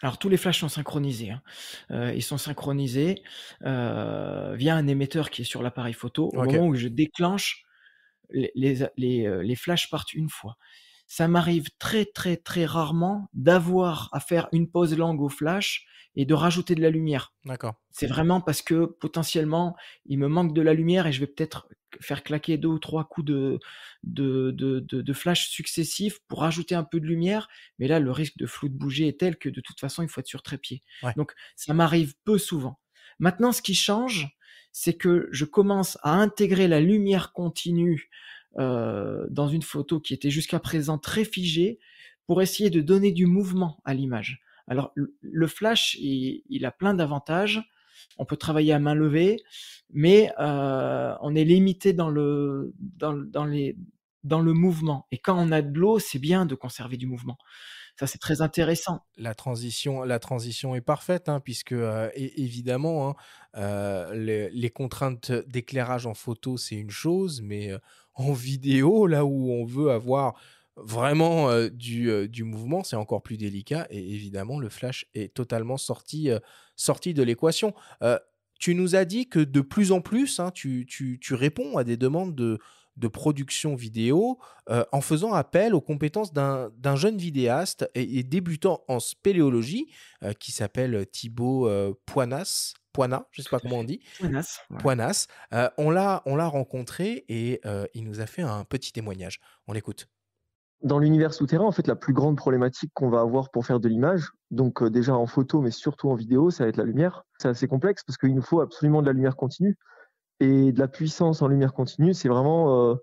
Alors tous les flashs sont synchronisés, hein. Ils sont synchronisés, via un émetteur qui est sur l'appareil photo. Au OK. moment où je déclenche, les flashs partent une fois. ça m'arrive très, très, très rarement d'avoir à faire une pause langue au flash et de rajouter de la lumière. D'accord. C'est vraiment parce que potentiellement, il me manque de la lumière et je vais peut-être faire claquer 2 ou 3 coups de flash successifs pour rajouter un peu de lumière. Mais là, le risque de flou de bouger est tel que de toute façon, il faut être sur trépied. Ouais. Donc, ça m'arrive peu souvent. Maintenant, ce qui change, c'est que je commence à intégrer la lumière continue dans une photo qui était jusqu'à présent très figée pour essayer de donner du mouvement à l'image. Alors, le flash, il a plein d'avantages. On peut travailler à main levée, mais on est limité dans le mouvement. Et quand on a de l'eau, c'est bien de conserver du mouvement. Ça, c'est très intéressant. La transition est parfaite, hein, puisque évidemment, hein, les contraintes d'éclairage en photo, c'est une chose, mais en vidéo, là où on veut avoir vraiment du mouvement, c'est encore plus délicat. Et évidemment, le flash est totalement sorti de l'équation. Tu nous as dit que de plus en plus, hein, tu réponds à des demandes de production vidéo en faisant appel aux compétences d'un jeune vidéaste et débutant en spéléologie qui s'appelle Thibaut Poinas, je ne sais pas Tout à comment on fait. dit, Poinas, ouais. Poinas. On l'a rencontré et il nous a fait un petit témoignage. On l'écoute. Dans l'univers souterrain, en fait, la plus grande problématique qu'on va avoir pour faire de l'image, donc déjà en photo, mais surtout en vidéo, ça va être la lumière. C'est assez complexe parce qu'il nous faut absolument de la lumière continue. Et de la puissance en lumière continue, c'est vraiment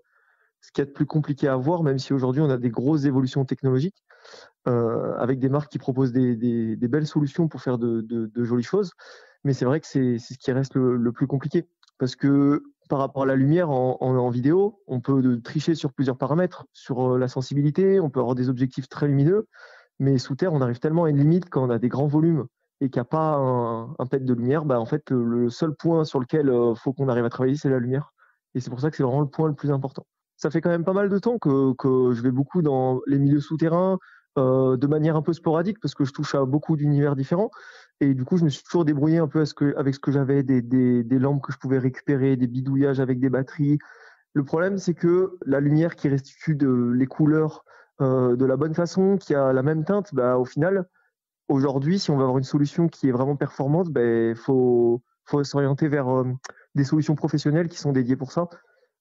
ce qu'il y a de plus compliqué à avoir, même si aujourd'hui on a des grosses évolutions technologiques avec des marques qui proposent des belles solutions pour faire de jolies choses. Mais c'est vrai que c'est ce qui reste le plus compliqué. Parce que par rapport à la lumière en vidéo, on peut tricher sur plusieurs paramètres, sur la sensibilité, on peut avoir des objectifs très lumineux, mais sous terre, on arrive tellement à une limite quand on a des grands volumes et qu'il n'y a pas un pet de lumière, bah en fait, le seul point sur lequel faut qu'on arrive à travailler, c'est la lumière. Et c'est pour ça que c'est vraiment le point le plus important. Ça fait quand même pas mal de temps que je vais beaucoup dans les milieux souterrains, de manière un peu sporadique, parce que je touche à beaucoup d'univers différents. Et du coup, je me suis toujours débrouillé un peu avec ce que j'avais, des lampes que je pouvais récupérer, des bidouillages avec des batteries. Le problème, c'est que la lumière qui restitue les couleurs de la bonne façon, qui a la même teinte, bah, au final, aujourd'hui, si on veut avoir une solution qui est vraiment performante, il faut s'orienter vers des solutions professionnelles qui sont dédiées pour ça.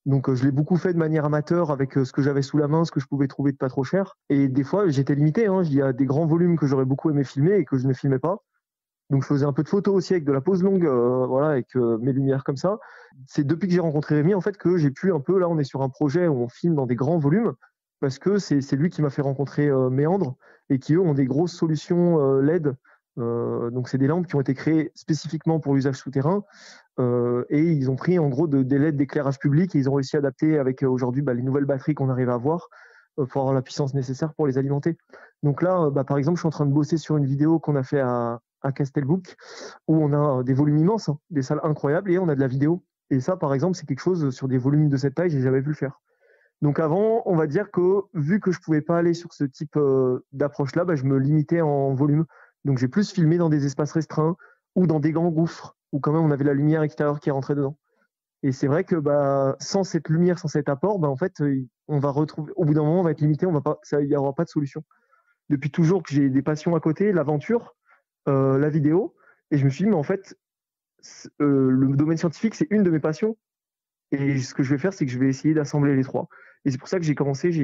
Donc, je l'ai beaucoup fait de manière amateur avec ce que j'avais sous la main, ce que je pouvais trouver de pas trop cher. Et des fois, j'étais limité. Il y a des grands volumes que j'aurais beaucoup aimé filmer et que je ne filmais pas. Donc, je faisais un peu de photos aussi avec de la pose longue, voilà, avec mes lumières comme ça. C'est depuis que j'ai rencontré Rémi, en fait, que j'ai pu un peu, là, on est sur un projet où on filme dans des grands volumes, parce que c'est lui qui m'a fait rencontrer Méandre, et qui, eux, ont des grosses solutions LED. Donc, c'est des lampes qui ont été créées spécifiquement pour l'usage souterrain, et ils ont pris, en gros, des LED d'éclairage public, et ils ont réussi à adapter avec, aujourd'hui, les nouvelles batteries qu'on arrive à avoir, pour avoir la puissance nécessaire pour les alimenter. Donc là, par exemple, je suis en train de bosser sur une vidéo qu'on a fait à Castelbouc, où on a des volumes immenses, hein, des salles incroyables, et on a de la vidéo. Et ça, par exemple, c'est quelque chose sur des volumes de cette taille, j'ai jamais pu le faire. Donc avant, on va dire que vu que je pouvais pas aller sur ce type d'approche-là, je me limitais en volume. Donc j'ai plus filmé dans des espaces restreints ou dans des grands gouffres, où quand même on avait la lumière extérieure qui rentrait dedans. Et c'est vrai que sans cette lumière, sans cet apport, en fait, on va retrouver, au bout d'un moment, on va être limité, il n'y aura pas de solution. Depuis toujours que j'ai des passions à côté, l'aventure, la vidéo, et je me suis dit, mais en fait, le domaine scientifique, c'est une de mes passions, et ce que je vais faire, c'est que je vais essayer d'assembler les trois. Et c'est pour ça que j'ai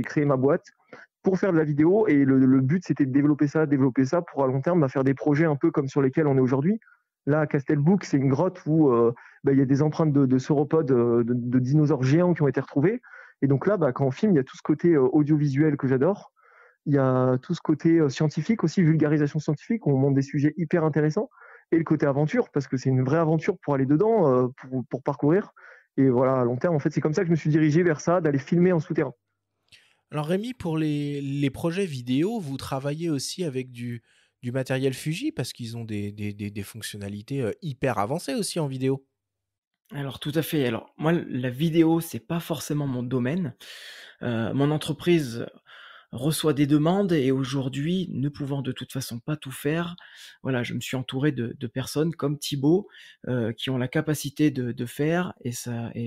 créé ma boîte pour faire de la vidéo, et le but, c'était de développer ça pour à long terme faire des projets un peu comme sur lesquels on est aujourd'hui. Là, à Castelbouc, c'est une grotte où il y a des empreintes de sauropodes, de dinosaures géants qui ont été retrouvés. Et donc là, quand on filme, il y a tout ce côté audiovisuel que j'adore. Il y a tout ce côté scientifique aussi, vulgarisation scientifique, où on montre des sujets hyper intéressants. Et le côté aventure, parce que c'est une vraie aventure pour aller dedans, pour parcourir. Et voilà, à long terme, en fait, c'est comme ça que je me suis dirigé vers ça, d'aller filmer en souterrain. Alors Rémi, pour les projets vidéo, vous travaillez aussi avec du matériel Fuji parce qu'ils ont des fonctionnalités hyper avancées aussi en vidéo. Alors tout à fait. Alors moi, la vidéo, c'est pas forcément mon domaine. Mon entreprise reçoit des demandes et aujourd'hui, ne pouvant de toute façon pas tout faire, voilà, je me suis entouré de personnes comme Thibaut, qui ont la capacité de faire et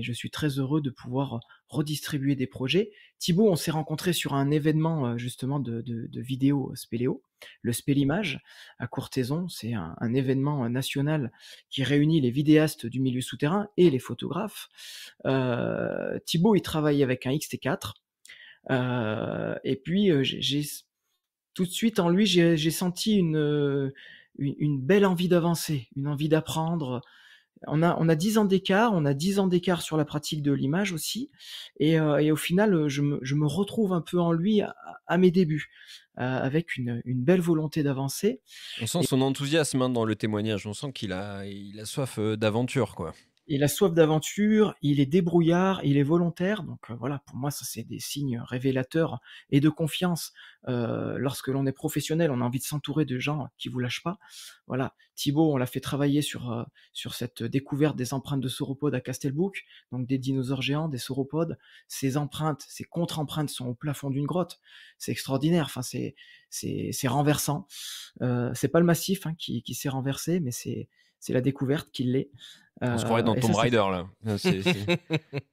je suis très heureux de pouvoir redistribuer des projets. Thibaut, on s'est rencontrés sur un événement, justement de vidéo spéléo, le Spélimage à Courthézon. C'est un événement national qui réunit les vidéastes du milieu souterrain et les photographes. Thibaut, il travaille avec un X-T4. Et puis tout de suite en lui, j'ai senti une belle envie d'avancer, une envie d'apprendre. On a 10 ans d'écart, on a 10 ans d'écart sur la pratique de l'image aussi, et au final, je me retrouve un peu en lui à mes débuts, avec une belle volonté d'avancer. On sent son enthousiasme dans le témoignage, on sent qu'il a soif d'aventure, quoi. Il a soif d'aventure, il est débrouillard, il est volontaire, donc voilà, pour moi, ça c'est des signes révélateurs et de confiance. Lorsque l'on est professionnel, on a envie de s'entourer de gens qui vous lâchent pas. Voilà, Thibaut, on l'a fait travailler sur cette découverte des empreintes de sauropodes à Castelbouc, donc des dinosaures géants, des sauropodes. Ces empreintes, ces contre-empreintes sont au plafond d'une grotte. C'est extraordinaire, enfin c'est renversant. C'est pas le massif qui s'est renversé, mais c'est la découverte qui l'est. On se croirait dans Tomb Raider, là.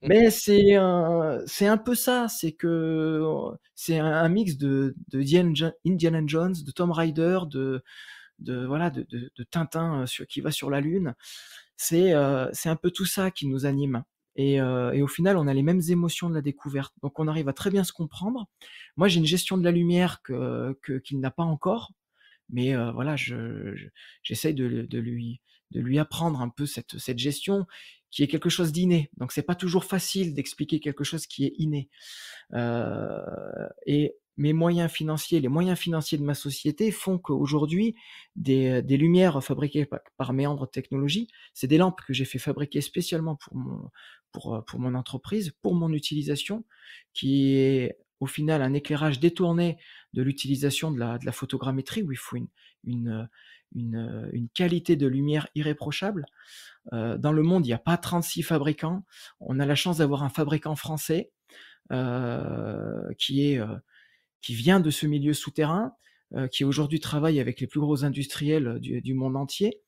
Mais c'est un peu ça, c'est que c'est un mix de Indiana Jones, de Tomb Raider, de Tintin qui va sur la Lune. C'est un peu tout ça qui nous anime. Et au final, on a les mêmes émotions de la découverte. Donc on arrive à très bien se comprendre. Moi, j'ai une gestion de la lumière qu'il n'a pas encore. Mais voilà, j'essaye de lui apprendre un peu cette gestion qui est quelque chose d'inné. Donc c'est pas toujours facile d'expliquer quelque chose qui est inné. Et mes moyens financiers, les moyens financiers de ma société font qu'aujourd'hui, des lumières fabriquées par Méandre Technologies, c'est des lampes que j'ai fait fabriquer spécialement pour mon entreprise, pour mon utilisation, qui est au final un éclairage détourné de l'utilisation de la photogrammétrie, où il faut une qualité de lumière irréprochable. Dans le monde, il n'y a pas 36 fabricants. On a la chance d'avoir un fabricant français qui vient de ce milieu souterrain, qui aujourd'hui travaille avec les plus gros industriels du monde entier.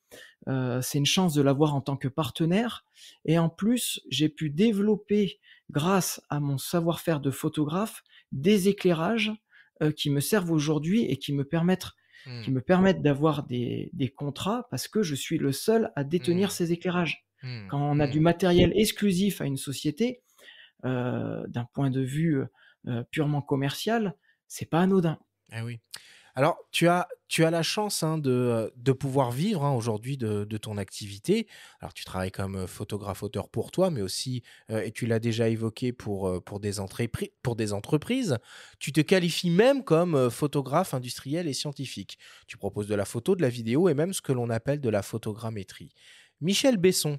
C'est une chance de l'avoir en tant que partenaire. Et en plus, j'ai pu développer, grâce à mon savoir-faire de photographe, des éclairages qui me servent aujourd'hui et qui me permettent d'avoir des contrats, parce que je suis le seul à détenir ces éclairages. Quand on a du matériel exclusif à une société, d'un point de vue purement commercial, c'est pas anodin. Ah oui. Alors, tu as la chance de pouvoir vivre aujourd'hui de ton activité. Alors, tu travailles comme photographe-auteur pour toi, mais aussi, et tu l'as déjà évoqué pour des entreprises, tu te qualifies même comme photographe industriel et scientifique. Tu proposes de la photo, de la vidéo et même ce que l'on appelle de la photogrammétrie. Michel Besson,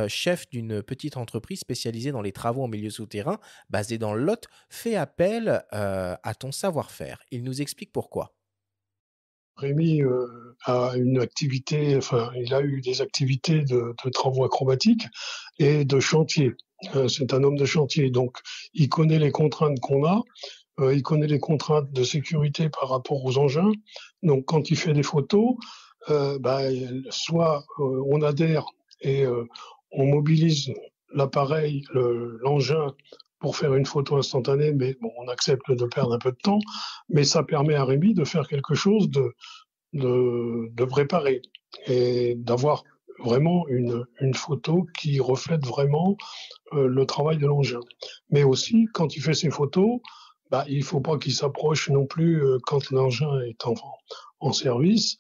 chef d'une petite entreprise spécialisée dans les travaux en milieu souterrain, basée dans le Lot, fait appel à ton savoir-faire. Il nous explique pourquoi. Rémi a une activité, il a eu des activités de travaux acrobatiques et de chantier. C'est un homme de chantier, donc il connaît les contraintes qu'on a, il connaît les contraintes de sécurité par rapport aux engins. Donc quand il fait des photos, soit on adhère et on mobilise l'appareil, l'engin pour faire une photo instantanée, mais bon, on accepte de perdre un peu de temps, mais ça permet à Rémi de faire quelque chose de préparé et d'avoir vraiment une photo qui reflète vraiment le travail de l'engin. Mais aussi, quand il fait ses photos, il faut pas qu'il s'approche non plus quand l'engin est en service,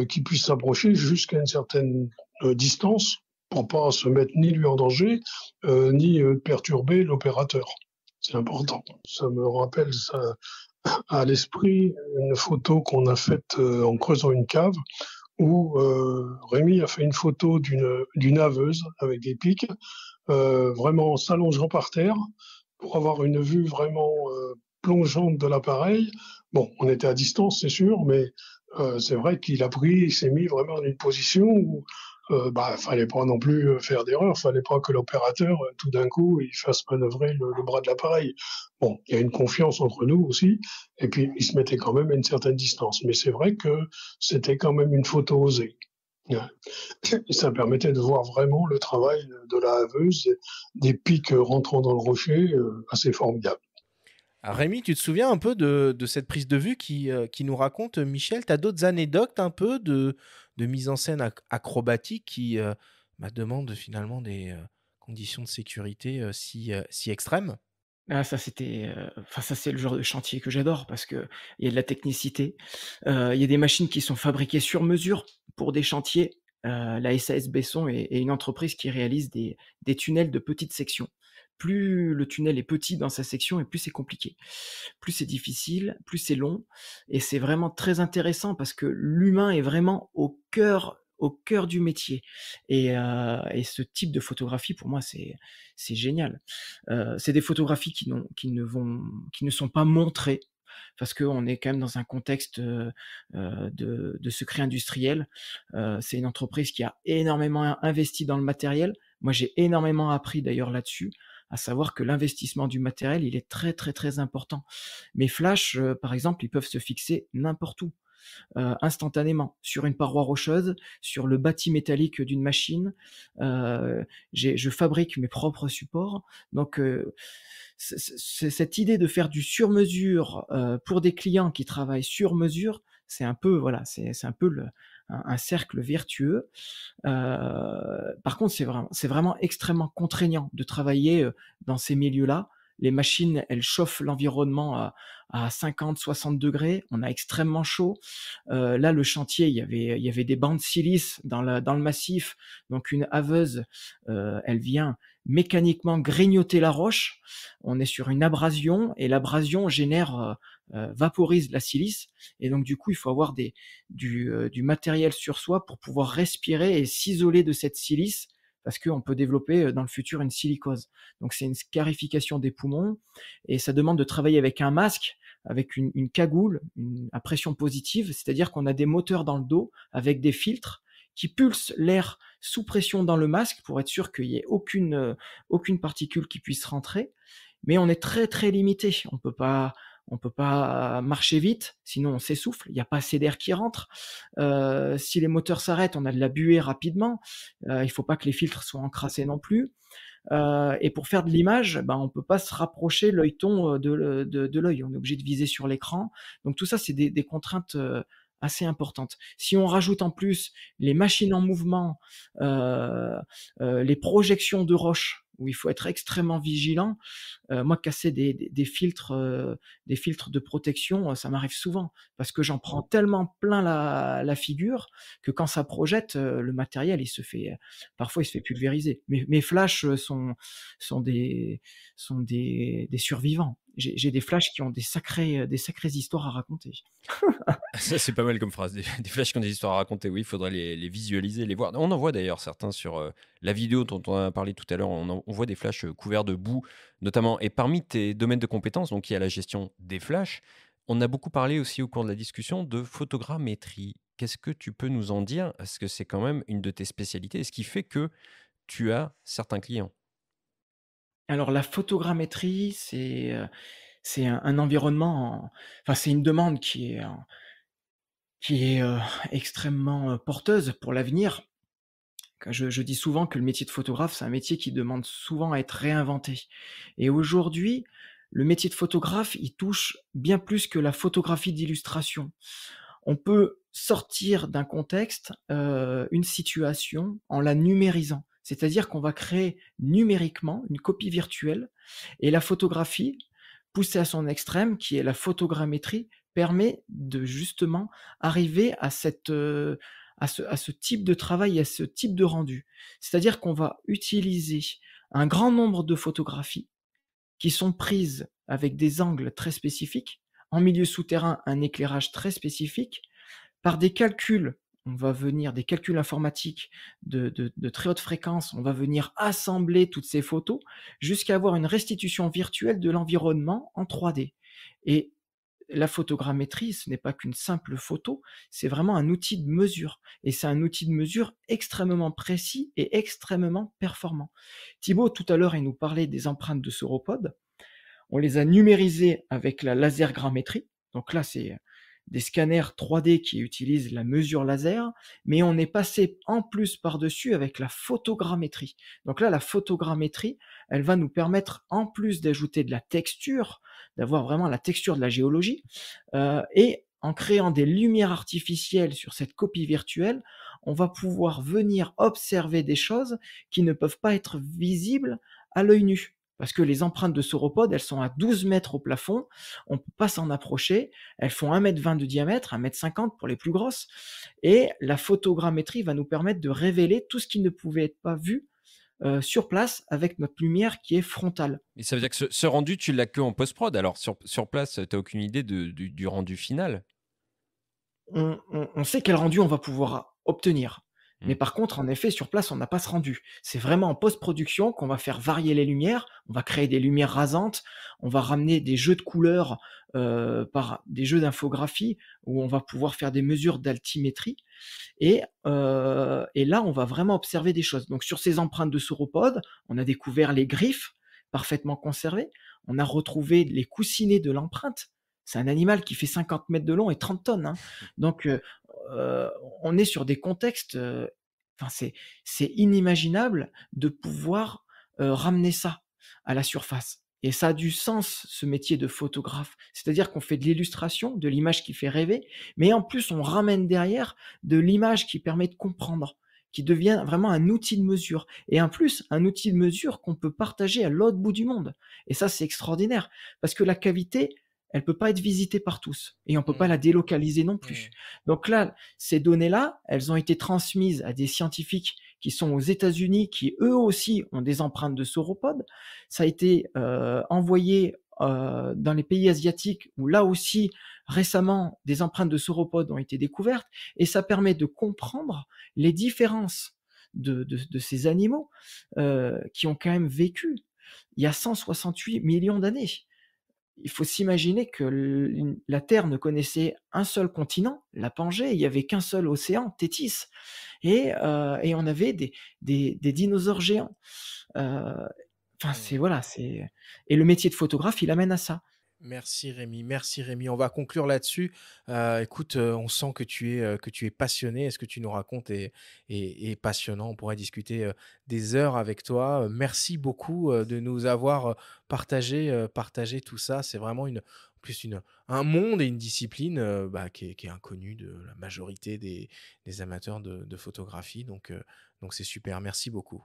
qu'il puisse s'approcher jusqu'à une certaine distance pour pas se mettre ni lui en danger, ni perturber l'opérateur. C'est important. Ça me rappelle à l'esprit une photo qu'on a faite en creusant une cave, où Rémi a fait une photo d'une haveuse avec des pics, vraiment s'allongeant par terre, pour avoir une vue vraiment plongeante de l'appareil. Bon, on était à distance, c'est sûr, mais c'est vrai qu'il s'est mis vraiment dans une position où fallait pas non plus faire d'erreur, fallait pas que l'opérateur, tout d'un coup, il fasse manœuvrer le bras de l'appareil. Bon, il y a une confiance entre nous aussi, et puis il se mettait quand même à une certaine distance. Mais c'est vrai que c'était quand même une photo osée. Et ça permettait de voir vraiment le travail de la haveuse, des pics rentrant dans le rocher, assez formidable. Rémi, tu te souviens un peu de cette prise de vue qui nous raconte Michel? Tu as d'autres anecdotes un peu de mise en scène acrobatique qui demandent finalement des conditions de sécurité si extrêmes? Ah ça c'était, ça c'est le genre de chantier que j'adore parce qu'il y a de la technicité. Il y a des machines qui sont fabriquées sur mesure pour des chantiers. La SAS Besson est une entreprise qui réalise des tunnels de petites sections. Plus le tunnel est petit dans sa section et plus c'est compliqué. Plus c'est difficile, plus c'est long et c'est vraiment très intéressant parce que l'humain est vraiment au cœur du métier et ce type de photographie pour moi c'est génial. C'est des photographies qui ne sont pas montrées parce qu'on est quand même dans un contexte de secret industriel. C'est une entreprise qui a énormément investi dans le matériel. Moi, j'ai énormément appris d'ailleurs là-dessus, à savoir que l'investissement du matériel, il est très très très important. Mes flashs, par exemple, ils peuvent se fixer n'importe où instantanément, sur une paroi rocheuse, sur le bâti métallique d'une machine. Je fabrique mes propres supports. Donc, cette idée de faire du sur-mesure pour des clients qui travaillent sur mesure, c'est un peu, voilà, c'est un peu un cercle vertueux. Par contre, c'est vraiment extrêmement contraignant de travailler dans ces milieux-là. Les machines, elles chauffent l'environnement à 50, 60 degrés. On a extrêmement chaud. Là, le chantier, il y avait des bancs de silice dans le massif. Donc, une haveuse, elle vient mécaniquement grignoter la roche. On est sur une abrasion et l'abrasion vaporise la silice. Et donc, du coup, il faut avoir du matériel sur soi pour pouvoir respirer et s'isoler de cette silice parce qu'on peut développer dans le futur une silicose. Donc c'est une scarification des poumons et ça demande de travailler avec un masque, avec une cagoule à pression positive, c'est-à-dire qu'on a des moteurs dans le dos avec des filtres qui pulsent l'air sous pression dans le masque pour être sûr qu'il n'y ait aucune particule qui puisse rentrer. Mais on est très très limité. On peut pas marcher vite, sinon on s'essouffle, il n'y a pas assez d'air qui rentre. Si les moteurs s'arrêtent, on a de la buée rapidement. Il ne faut pas que les filtres soient encrassés non plus. Et pour faire de l'image, on ne peut pas se rapprocher l'œilleton de l'œil. On est obligé de viser sur l'écran. Donc tout ça, c'est des contraintes assez importantes. Si on rajoute en plus les machines en mouvement, les projections de roches, où il faut être extrêmement vigilant. Moi, casser des filtres de protection, ça m'arrive souvent parce que j'en prends tellement plein la figure que quand ça projette, le matériel, parfois il se fait pulvériser. Mes flashs sont des survivants. J'ai des flashs qui ont des sacrées histoires à raconter. Ça, c'est pas mal comme phrase. Des flashs qui ont des histoires à raconter. Oui, il faudrait les visualiser, les voir. On en voit d'ailleurs certains sur la vidéo dont on a parlé tout à l'heure. On voit des flashs couverts de boue, notamment. Et parmi tes domaines de compétences, donc il y a la gestion des flashs. On a beaucoup parlé aussi au cours de la discussion de photogrammétrie. Qu'est-ce que tu peux nous en dire? Parce que c'est quand même une de tes spécialités. Et ce qui fait que tu as certains clients. Alors la photogrammétrie, c'est un environnement, enfin c'est une demande qui est extrêmement porteuse pour l'avenir. Je dis souvent que le métier de photographe, c'est un métier qui demande souvent à être réinventé. Et aujourd'hui, le métier de photographe, il touche bien plus que la photographie d'illustration. On peut sortir d'un contexte une situation en la numérisant. C'est-à-dire qu'on va créer numériquement une copie virtuelle et la photographie, poussée à son extrême, qui est la photogrammétrie, permet de justement arriver à ce type de travail, à ce type de rendu. C'est-à-dire qu'on va utiliser un grand nombre de photographies qui sont prises avec des angles très spécifiques, en milieu souterrain, un éclairage très spécifique, par des calculs, des calculs informatiques de très haute fréquence, on va venir assembler toutes ces photos jusqu'à avoir une restitution virtuelle de l'environnement en 3D. Et la photogrammétrie, ce n'est pas qu'une simple photo, c'est vraiment un outil de mesure. Et c'est un outil de mesure extrêmement précis et extrêmement performant. Thibaut, tout à l'heure, il nous parlait des empreintes de sauropodes. On les a numérisées avec la lasergrammétrie. Donc là, c'est des scanners 3D qui utilisent la mesure laser, mais on est passé en plus par-dessus avec la photogrammétrie. Donc là, la photogrammétrie, elle va nous permettre, en plus d'ajouter de la texture, d'avoir vraiment la texture de la géologie, et en créant des lumières artificielles sur cette copie virtuelle, on va pouvoir venir observer des choses qui ne peuvent pas être visibles à l'œil nu. Parce que les empreintes de sauropodes, elles sont à 12 mètres au plafond, on ne peut pas s'en approcher, elles font 1,20 m de diamètre, 1,50 m pour les plus grosses, et la photogrammétrie va nous permettre de révéler tout ce qui ne pouvait être pas vu sur place avec notre lumière qui est frontale. Et ça veut dire que ce rendu, tu l'as que en post-prod. Alors, sur place, tu n'as aucune idée du rendu final. On sait quel rendu on va pouvoir obtenir. Mais Hmm. par contre, en effet, sur place, on n'a pas ce rendu. C'est vraiment en post-production qu'on va faire varier les lumières, on va créer des lumières rasantes, on va ramener des jeux de couleurs par des jeux d'infographie où on va pouvoir faire des mesures d'altimétrie. Et là, on va vraiment observer des choses. Donc sur ces empreintes de sauropodes, on a découvert les griffes parfaitement conservées, on a retrouvé les coussinets de l'empreinte. C'est un animal qui fait 50 mètres de long et 30 tonnes. Hein. Donc, on est sur des contextes, c'est inimaginable de pouvoir ramener ça à la surface. Et ça a du sens, ce métier de photographe. C'est-à-dire qu'on fait de l'illustration, de l'image qui fait rêver, mais en plus, on ramène derrière de l'image qui permet de comprendre, qui devient vraiment un outil de mesure. Et en plus, un outil de mesure qu'on peut partager à l'autre bout du monde. Et ça, c'est extraordinaire. Parce que la cavité, elle peut pas être visitée par tous. Et on peut pas la délocaliser non plus. Donc là, ces données-là, elles ont été transmises à des scientifiques qui sont aux États-Unis, qui eux aussi ont des empreintes de sauropodes. Ça a été envoyé dans les pays asiatiques où là aussi, récemment, des empreintes de sauropodes ont été découvertes. Et ça permet de comprendre les différences de ces animaux qui ont quand même vécu il y a 168 millions d'années. Il faut s'imaginer que la Terre ne connaissait un seul continent, la Pangée, il n'y avait qu'un seul océan, Tétis, et on avait des dinosaures géants. Voilà, et le métier de photographe, il amène à ça. Merci Rémi, merci Rémi. On va conclure là-dessus. Écoute, on sent que tu es passionné. Ce que tu nous racontes est passionnant. On pourrait discuter des heures avec toi. Merci beaucoup de nous avoir partagé tout ça. C'est vraiment en plus un monde et une discipline qui est inconnue de la majorité des amateurs de photographie. Donc c'est super. Merci beaucoup.